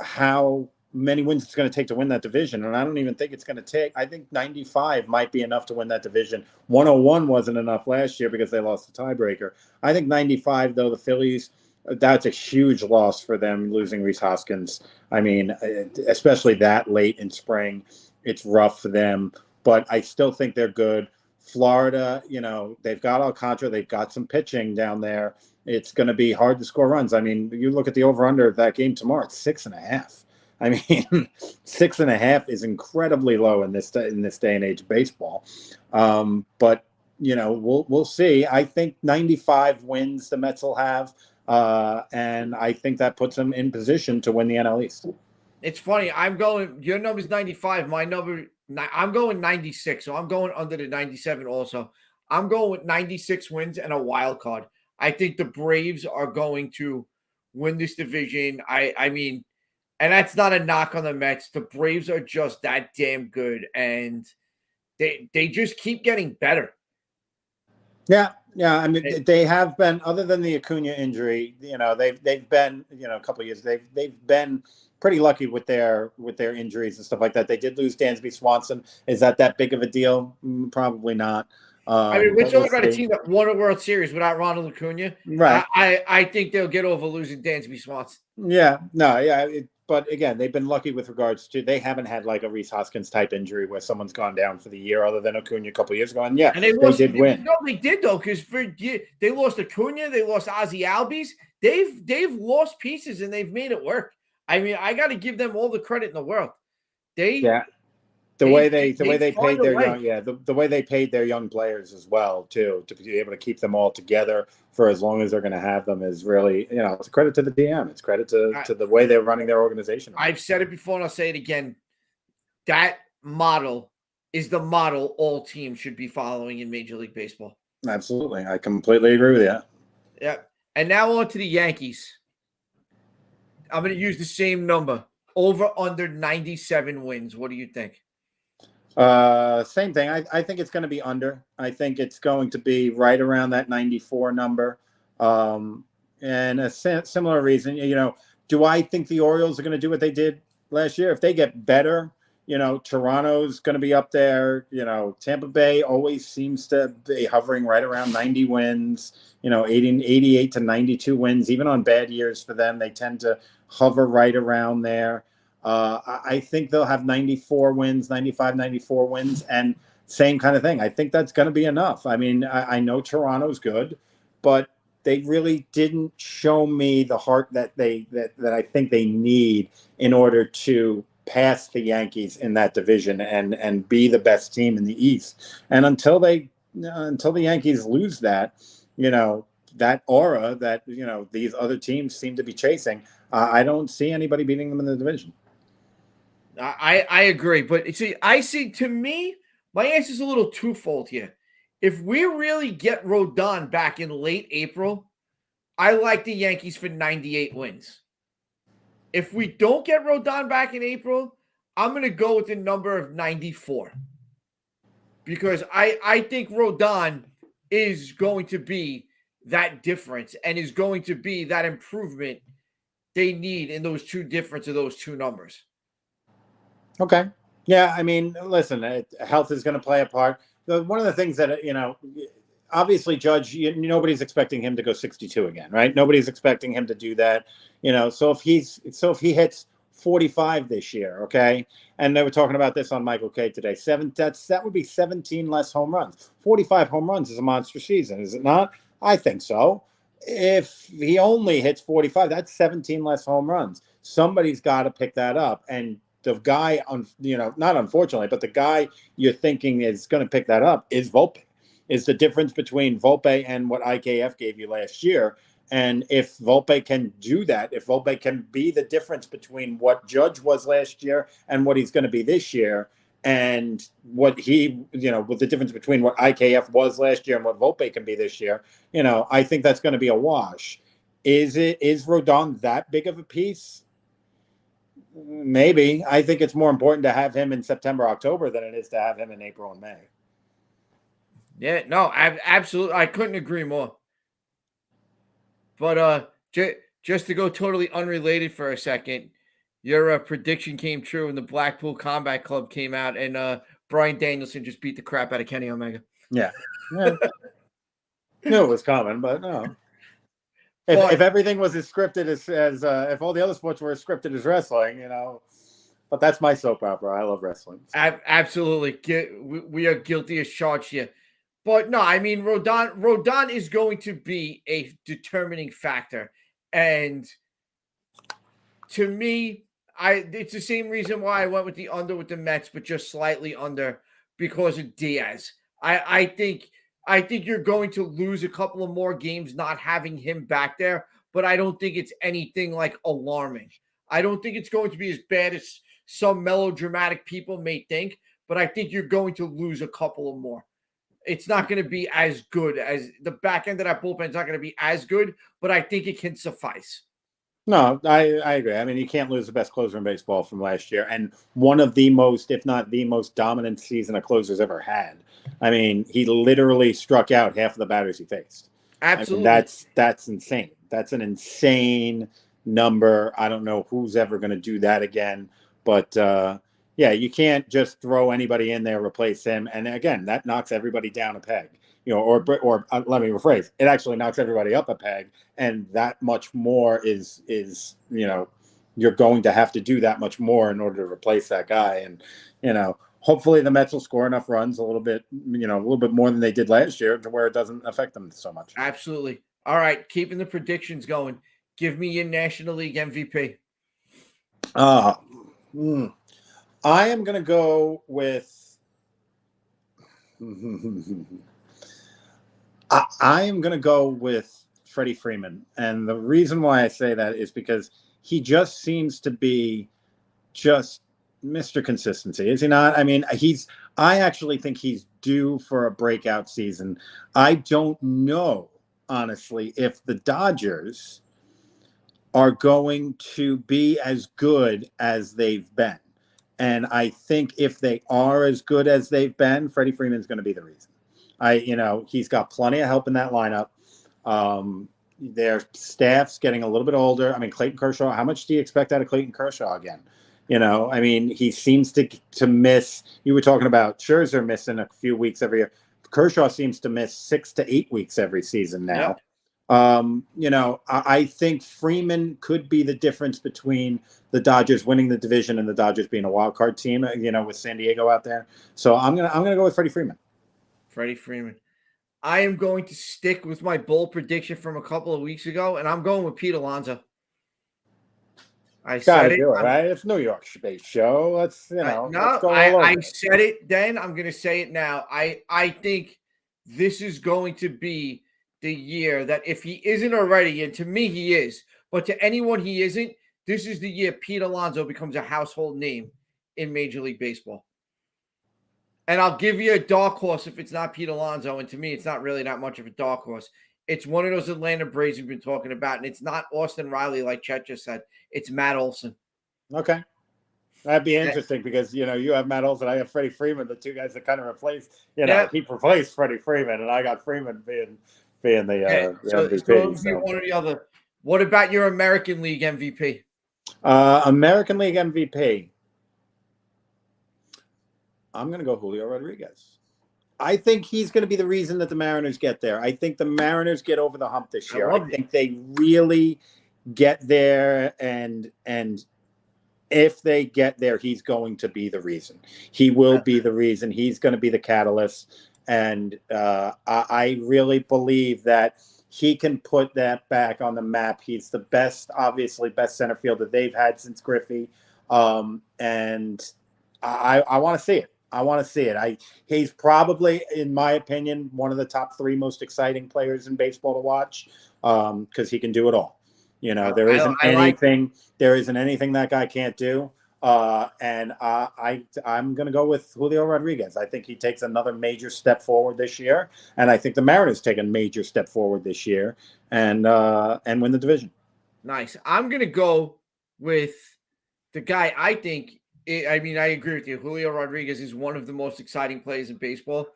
how many wins it's going to take to win that division. And I don't even think it's going to take. I think 95 might be enough to win that division. 101 wasn't enough last year because they lost the tiebreaker. I think 95, though, the Phillies. That's a huge loss for them losing Rhys Hoskins. I mean, especially that late in spring, it's rough for them. But I still think they're good. Florida, they've got Alcantara, they've got some pitching down there. It's going to be hard to score runs. I mean, you look at the over/under of that game tomorrow; it's 6.5. I mean, 6.5 is incredibly low in this day and age of baseball. But we'll see. I think 95 wins the Mets will have. And I think that puts them in position to win the NL East. It's funny. Your number's 95. I'm going 96. So I'm going under the 97 also. I'm going with 96 wins and a wild card. I think the Braves are going to win this division. I mean, and that's not a knock on the Mets. The Braves are just that damn good. And they just keep getting better. Yeah. I mean, they have been, other than the Acuna injury, they've been, a couple of years, they've been pretty lucky with their injuries and stuff like that. They did lose Dansby Swanson. Is that big of a deal? Probably not. I mean, we're But we'll talking about a see. team that won a World Series without Ronald Acuna. Right. I think they'll get over losing Dansby Swanson. Yeah. No. Yeah. But again, they've been lucky with regards to they haven't had like a Rhys Hoskins type injury where someone's gone down for the year, other than Acuna a couple of years ago. And yeah, And they they lost. did win. No, they did though, because they lost Acuna, they lost Ozzy Albies. They've lost pieces and they've made it work. I mean, I got to give them all the credit in the world. Yeah. The way they paid their young the way they paid their young players as well too, to be able to keep them all together for as long as they're going to have them is really, it's a credit to the DM. It's credit to the way they're running their organization. I've said it before and I'll say it again. That model is the model all teams should be following in Major League Baseball. Absolutely. I completely agree with you. Yeah. And now on to the Yankees. I'm going to use the same number. Over under 97 wins. What do you think? Same thing. I think it's going to be under. I think it's going to be right around that 94 number. And a similar reason, do I think the Orioles are going to do what they did last year? If they get better, Toronto's going to be up there. Tampa Bay always seems to be hovering right around 90 wins, 88 to 92 wins. Even on bad years for them, they tend to hover right around there. I think they'll have 94 wins, 95, 94 wins, and same kind of thing. I think that's going to be enough. I mean, I know Toronto's good, but they really didn't show me the heart that I think they need in order to pass the Yankees in that division and be the best team in the East. And until the Yankees lose that, that aura that these other teams seem to be chasing, I don't see anybody beating them in the division. I agree, but see, to me, my answer is a little twofold here. If we really get Rodon back in late April, I like the Yankees for 98 wins. If we don't get Rodon back in April, I'm going to go with the number of 94 because I think Rodon is going to be that difference and is going to be that improvement they need in those two difference of those two numbers. Okay. Yeah, I mean, listen, health is going to play a part. One of the things that, obviously Judge, nobody's expecting him to go 62 again, right? Nobody's expecting him to do that. So if he hits 45 this year, okay? And they were talking about this on Michael K today. That would be 17 less home runs. 45 home runs is a monster season, is it not? I think so. If he only hits 45, that's 17 less home runs. Somebody's got to pick that up. And the guy, not unfortunately, but the guy you're thinking is going to pick that up is Volpe. Is the difference between Volpe and what IKF gave you last year. And if Volpe can do that, if Volpe can be the difference between what Judge was last year and what he's going to be this year, and what with the difference between what IKF was last year and what Volpe can be this year, I think that's going to be a wash. Is Rodon that big of a piece? Maybe. I think it's more important to have him in September, October than it is to have him in April and May. Yeah, no, absolutely. I couldn't agree more. But just to go totally unrelated for a second, your prediction came true and the Blackpool Combat Club came out and Brian Danielson just beat the crap out of Kenny Omega. Yeah. Knew it was coming, but no. If everything was as scripted as if all the other sports were as scripted as wrestling, but that's my soap opera. I love wrestling. So. Absolutely. We are guilty as charged here. But no, I mean, Rodon is going to be a determining factor. And to me, it's the same reason why I went with the under with the Mets, but just slightly under because of Diaz. I think you're going to lose a couple of more games not having him back there, but I don't think it's anything like alarming. I don't think it's going to be as bad as some melodramatic people may think, but I think you're going to lose a couple of more. It's not going to be as good as the back end of that bullpen is not going to be as good, but I think it can suffice. No, I agree. I mean, you can't lose the best closer in baseball from last year and one of the most, if not the most dominant season a closer's ever had. I mean, he literally struck out half of the batters he faced. Absolutely. I mean, that's insane. That's an insane number. I don't know who's ever going to do that again, but yeah, you can't just throw anybody in there, replace him. And again, that knocks everybody down a peg, or let me rephrase, it actually knocks everybody up a peg. And that much more is you're going to have to do that much more in order to replace that guy. And, hopefully the Mets will score enough runs a little bit more than they did last year to where it doesn't affect them so much. Absolutely. All right. Keeping the predictions going. Give me your National League MVP. I am going to go with I am going to go with Freddie Freeman. And the reason why I say that is because he just seems to be just Mr. Consistency, is he not? I mean, I actually think he's due for a breakout season. I don't know, honestly, if the Dodgers are going to be as good as they've been. And I think if they are as good as they've been, Freddie Freeman's going to be the reason. He's got plenty of help in that lineup. Their staff's getting a little bit older. I mean, Clayton Kershaw, how much do you expect out of Clayton Kershaw again? I mean, he seems to miss. You were talking about Scherzer missing a few weeks every year. Kershaw seems to miss 6 to 8 weeks every season now. Yep. I think Freeman could be the difference between the Dodgers winning the division and the Dodgers being a wild card team, with San Diego out there. So I'm gonna go with Freddie Freeman. Freddie Freeman. I am going to stick with my bold prediction from a couple of weeks ago, and I'm going with Pete Alonso. I said it. Right? It's New York-based show. Let's go. I said it then. I'm going to say it now. I think this is going to be the year that if he isn't already, and to me he is, but to anyone he isn't, this is the year Pete Alonso becomes a household name in Major League Baseball. And I'll give you a dark horse if it's not Pete Alonso, and to me, it's not really that much of a dark horse. It's one of those Atlanta Braves we've been talking about, and it's not Austin Riley, like Chet just said. It's Matt Olson. Okay. That'd be interesting because, you have Matt Olson, I have Freddie Freeman, the two guys that kind of replace, he replaced Freddie Freeman, and I got Freeman being the MVP. So it would be one or the other. What about your American League MVP? American League MVP. I'm going to go Julio Rodriguez. I think he's going to be the reason that the Mariners get there. I think the Mariners get over the hump this year. I think they really get there, and if they get there, he's going to be the reason. He will be the reason. He's going to be the catalyst. And I really believe that he can put that back on the map. He's the best, obviously, best center fielder they've had since Griffey. And I want to see it. I want to see it. He's probably, in my opinion, one of the top 3 most exciting players in baseball to watch because he can do it all. There isn't anything that guy can't do. And I'm going to go with Julio Rodriguez. I think he takes another major step forward this year, and I think the Mariners take a major step forward this year and win the division. Nice. I'm going to go with the guy I think. I agree with you. Julio Rodriguez is one of the most exciting players in baseball.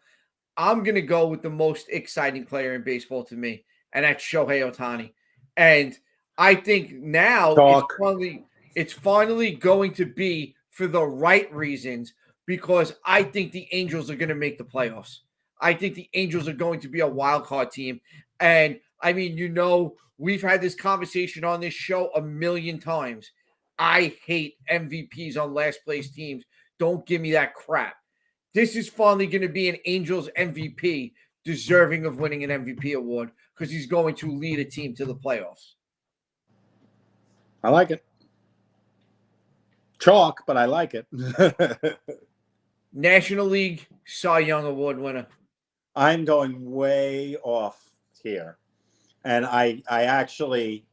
I'm going to go with the most exciting player in baseball to me, and that's Shohei Ohtani. And I think now it's finally going to be for the right reasons, because I think the Angels are going to make the playoffs. I think the Angels are going to be a wild card team. And we've had this conversation on this show a million times. I hate MVPs on last place teams. Don't give me that crap. This is finally going to be an Angels MVP deserving of winning an MVP award because he's going to lead a team to the playoffs. I like it. Chalk, but I like it. National League Cy Young Award winner. I'm going way off here. And I actually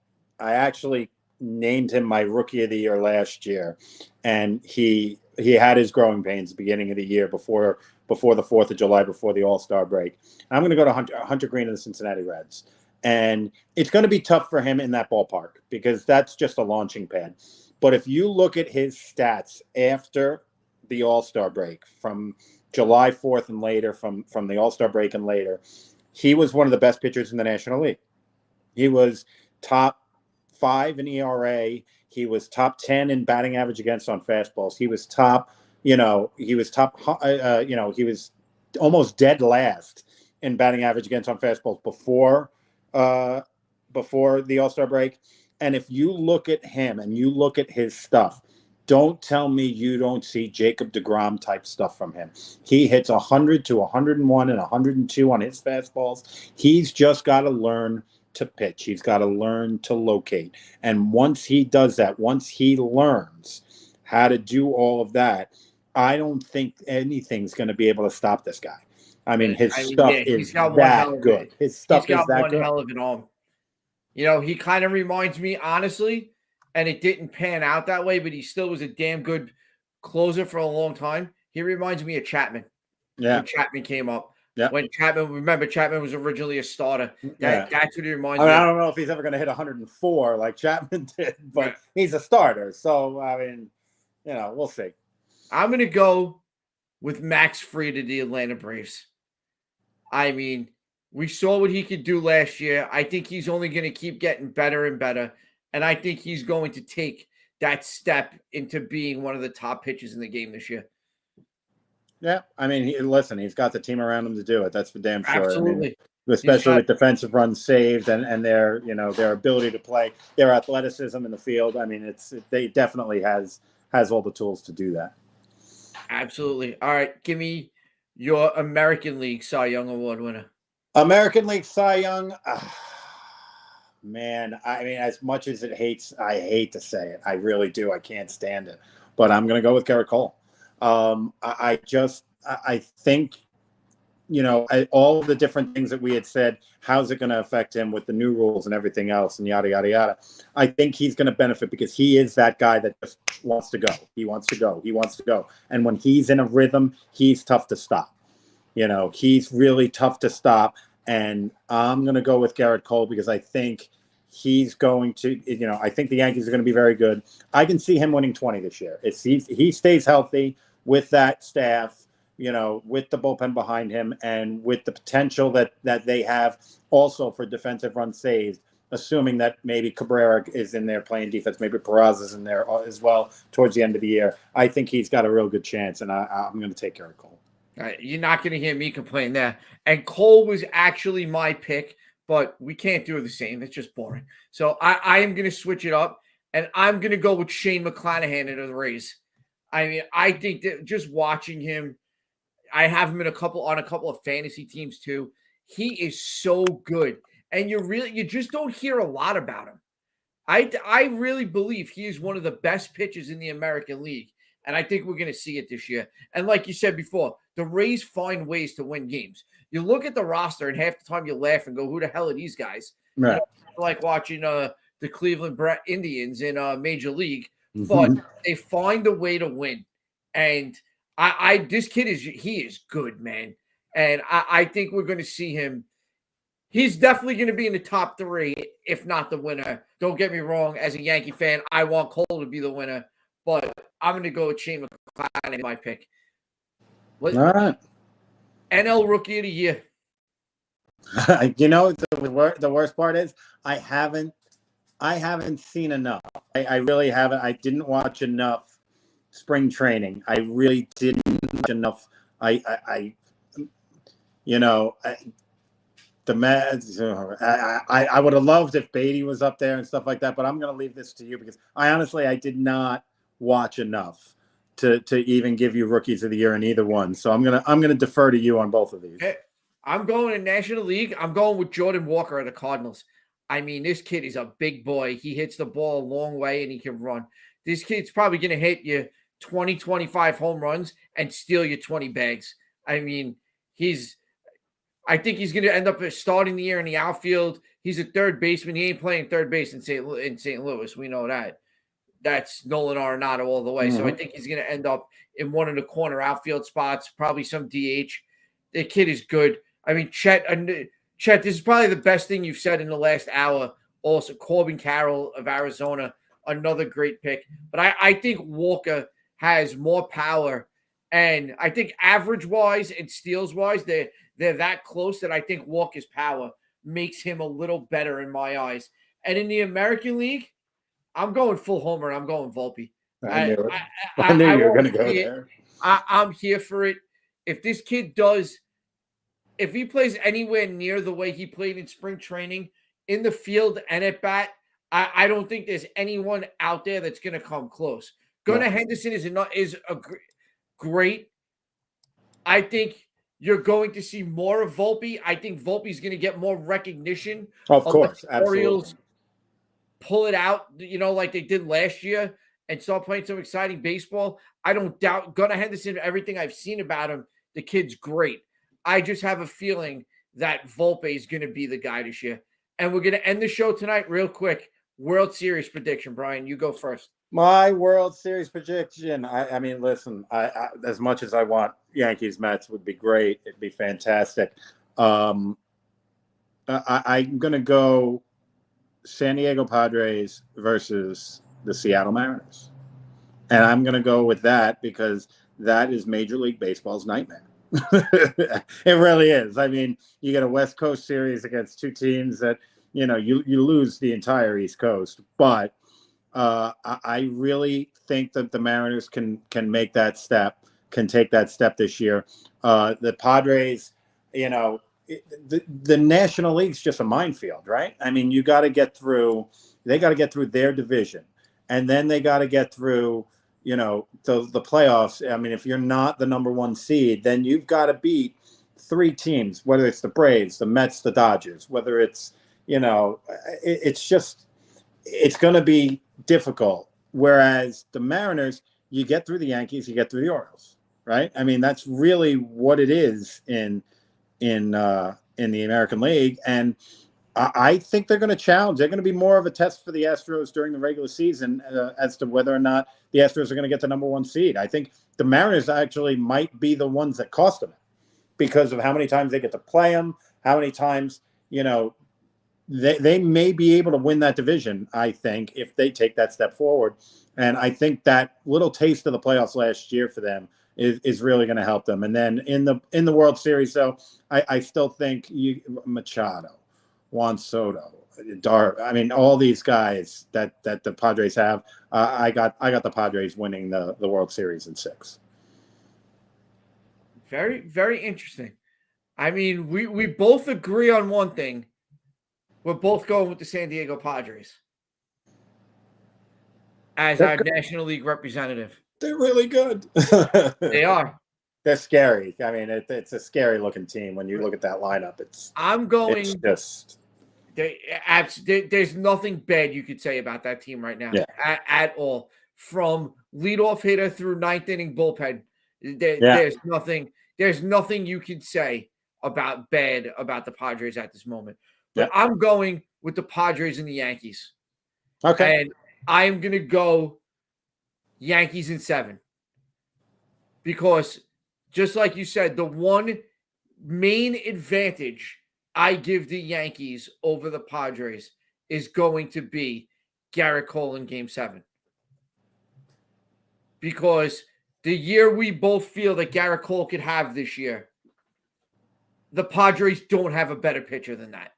named him my Rookie of the Year last year. And he had his growing pains at the beginning of the year before the 4th of July, before the All-Star break. I'm going to go to Hunter Green of the Cincinnati Reds. And it's going to be tough for him in that ballpark because that's just a launching pad. But if you look at his stats after the All-Star break, from July 4th and later, from the All-Star break and later, he was one of the best pitchers in the National League. He was top 5 in ERA. He was top 10 in batting average against on fastballs. He was he was almost dead last in batting average against on fastballs before the All-Star break. And if you look at him and you look at his stuff, don't tell me you don't see Jacob deGrom type stuff from him. He hits 100 to 101 and 102 on his fastballs. He's just got to learn to pitch. He's got to learn to locate. And once he does that, once he learns how to do all of that, I don't think anything's going to be able to stop this guy. His stuff is that good. His stuff is that good. He's got one hell of an arm. He kind of reminds me, honestly, and it didn't pan out that way, but he still was a damn good closer for a long time. He reminds me of Chapman. Yeah. When Chapman came up. Yeah. When Chapman was originally a starter. That's what he reminds me of. I don't know if he's ever going to hit 104 like Chapman did, but he's a starter. So, we'll see. I'm going to go with Max Fried of the Atlanta Braves. We saw what he could do last year. I think he's only going to keep getting better and better. And I think he's going to take that step into being one of the top pitchers in the game this year. Yeah. He's got the team around him to do it. That's for damn sure. Absolutely. Especially with defensive runs saved and their ability to play, their athleticism in the field. They definitely has all the tools to do that. Absolutely. All right. Give me your American League Cy Young Award winner. American League Cy Young, man, as much as I hate to say it. I really do. I can't stand it. But I'm going to go with Garrett Cole. I think all the different things that we had said, how's it going to affect him with the new rules and everything else and yada, yada, yada. I think he's going to benefit because he is that guy that just wants to go. He wants to go. He wants to go. And when he's in a rhythm, he's tough to stop. He's really tough to stop. And I'm going to go with Garrett Cole because I think he's going to, I think the Yankees are going to be very good. I can see him winning 20 this year. If he stays healthy with that staff, with the bullpen behind him and with the potential that they have also for defensive runs saved, assuming that maybe Cabrera is in there playing defense, maybe Peraza is in there as well towards the end of the year. I think he's got a real good chance, and I'm going to take Garrett Cole. You're not going to hear me complain there. And Cole was actually my pick, but we can't do the same. It's just boring. So I am going to switch it up, and I'm going to go with Shane McClanahan into the Rays. I mean, I think that just watching him, I have him on a couple of fantasy teams too. He is so good, and you just don't hear a lot about him. I really believe he is one of the best pitchers in the American League, and I think we're going to see it this year. And like you said before, the Rays find ways to win games. You look at the roster, and half the time you laugh and go, "Who the hell are these guys?" Right. Like watching the Cleveland Indians in Major League, but they find a way to win. And this kid is good, man. And I think we're going to see him. He's definitely going to be in the top 3, if not the winner. Don't get me wrong. As a Yankee fan, I want Cole to be the winner, but I'm going to go with Shane McClanahan in my pick. All right. NL Rookie of the Year. The worst part is I haven't seen enough. I really haven't. I didn't watch enough spring training. I really didn't watch enough. The Mets. I would have loved if Beatty was up there and stuff like that, but I'm going to leave this to you because I did not watch enough to even give you Rookies of the Year in either one. So I'm gonna defer to you on both of these. Okay. I'm going in National League. I'm going with Jordan Walker of the Cardinals. I mean, this kid is a big boy. He hits the ball a long way and he can run. This kid's probably going to hit you 20, 25 home runs and steal you 20 bags. I mean, I think he's going to end up starting the year in the outfield. He's a third baseman. He ain't playing third base in St. Louis. We know that. That's Nolan Arenado all the way. So I think he's going to end up in one of the corner outfield spots, probably some DH. The kid is good. I mean, Chet, this is probably the best thing you've said in the last hour. Also, Corbin Carroll of Arizona, another great pick. But I think Walker has more power. And I think average-wise and steals-wise, they're that close that I think Walker's power makes him a little better in my eyes. And in the American League, I'm going full homer. I'm going Volpe. I knew you were going to go there. I'm here for it. If this kid if he plays anywhere near the way he played in spring training, in the field and at bat, I don't think there's anyone out there that's going to come close. Gunnar Henderson is great. I think you're going to see more of Volpe. I think Volpe's going to get more recognition. Of course, absolutely. Orioles pull it out, like they did last year and start playing some exciting baseball. I don't doubt Gunnar Henderson, everything I've seen about him, the kid's great. I just have a feeling that Volpe is going to be the guy this year. And we're going to end the show tonight real quick. World Series prediction, Brian. You go first. My World Series prediction. I mean, listen, I as much as I want Yankees Mets would be great. It'd be fantastic. I'm going to go San Diego Padres versus the Seattle Mariners. And I'm going to go with that because that is Major League Baseball's nightmare. It really is. I mean, you get a West Coast series against two teams that, you lose the entire East Coast. But I really think that the Mariners can make that step, can take that step this year. The Padres, the National League's just a minefield, right? I mean, they got to get through their division. And then they got to get through, the playoffs. I mean, if you're not the number one seed, then you've got to beat three teams, whether it's the Braves, the Mets, the Dodgers, whether it's, it's going to be difficult. Whereas the Mariners, you get through the Yankees, you get through the Orioles, right? I mean, that's really what it is in in the American League, and I think they're going to challenge. They're going to be more of a test for the Astros during the regular season as to whether or not the Astros are going to get the number 1 seed. I think the Mariners actually might be the ones that cost them because of how many times they get to play them, how many times, they may be able to win that division, I think, if they take that step forward. And I think that little taste of the playoffs last year for them is really going to help them. And then in the World Series, though, I still think Machado, Juan Soto, all these guys that the Padres have. I got the Padres winning the World Series in 6. Very, very interesting. I mean, we both agree on one thing. We're both going with the San Diego Padres as our National League representative. They're really good. They are. They're scary. I mean, it's a scary looking team when you look at that lineup. There's nothing bad you could say about that team right now at all. From leadoff hitter through 9th inning bullpen, there's nothing you can say about the Padres at this moment. But I'm going with the Padres and the Yankees. Okay. And I'm going to go Yankees in 7. Because just like you said, the one main advantage I give the Yankees over the Padres is going to be Garrett Cole in Game 7. Because the year we both feel that Garrett Cole could have this year, the Padres don't have a better pitcher than that.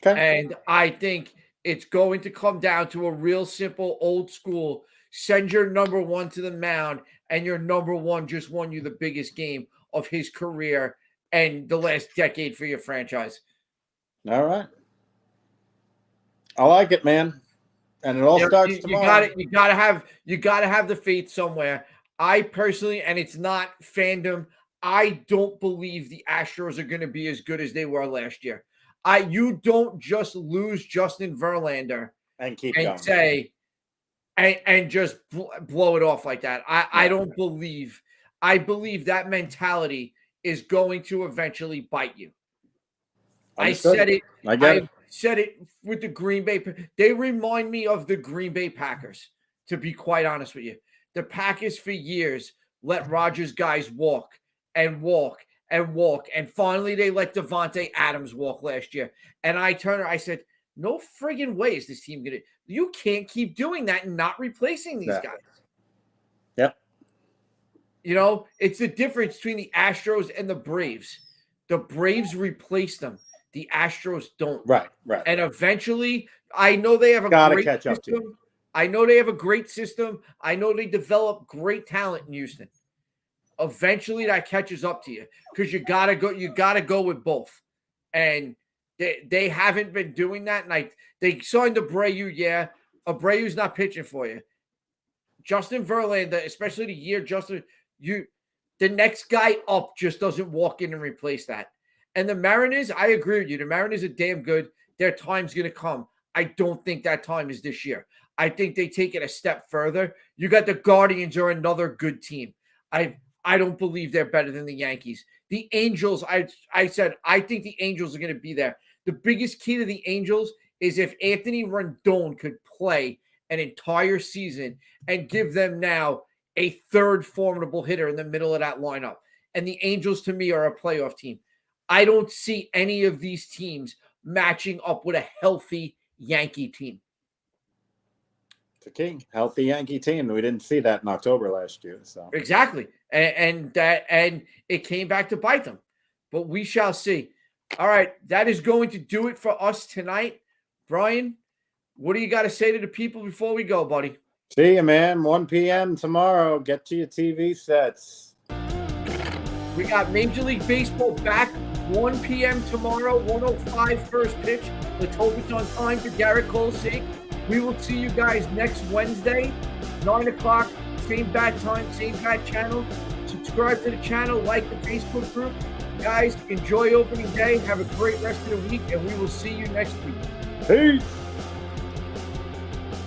Okay. And I think it's going to come down to a real simple, old school, send your number 1 to the mound, and your number 1 just won you the biggest game of his career and the last decade for your franchise. All right. I like it, man. And it all starts tomorrow. You gotta have the faith somewhere. I personally, and it's not fandom, I don't believe the Astros are going to be as good as they were last year. You don't just lose Justin Verlander and keep going. Say and just blow it off like that. I don't believe. I believe that mentality is going to eventually bite you. Understood. I said it with the Green Bay. They remind me of the Green Bay Packers, to be quite honest with you. The Packers for years let Rodgers guys walk and walk and walk. And finally, they let Devontae Adams walk last year. And I said, no friggin' way is this team going to – you can't keep doing that and not replacing these guys. Yep. It's the difference between the Astros and the Braves. The Braves replace them. The Astros don't. Right. And eventually, I know they have a great catch system. Up to you. I know they have a great system. I know they develop great talent in Houston. Eventually, that catches up to you because you gotta go. You gotta go with both, and they haven't been doing that. And they signed Abreu. Yeah, Abreu's not pitching for you. Justin Verlander, especially the year the next guy up just doesn't walk in and replace that. And the Mariners, I agree with you. The Mariners are damn good. Their time's going to come. I don't think that time is this year. I think they take it a step further. You got the Guardians are another good team. I don't believe they're better than the Yankees. The Angels, I said, I think the Angels are going to be there. The biggest key to the Angels is if Anthony Rendon could play an entire season and give them now a third formidable hitter in the middle of that lineup. And the Angels, to me, are a playoff team. I don't see any of these teams matching up with a healthy Yankee team. It's a key, healthy Yankee team. We didn't see that in October last year. So exactly, and it came back to bite them. But we shall see. All right, that is going to do it for us tonight. Brian, what do you got to say to the people before we go, buddy? See you, man. 1 p.m. tomorrow. Get to your TV sets. We got Major League Baseball back 1 p.m. tomorrow, 1:05 first pitch. Let's hope it's on time for Garrett Cole's sake. We will see you guys next Wednesday, 9 o'clock, same bat time, same bat channel. Subscribe to the channel, like the Facebook group. Guys, enjoy opening day. Have a great rest of the week, and we will see you next week. Peace.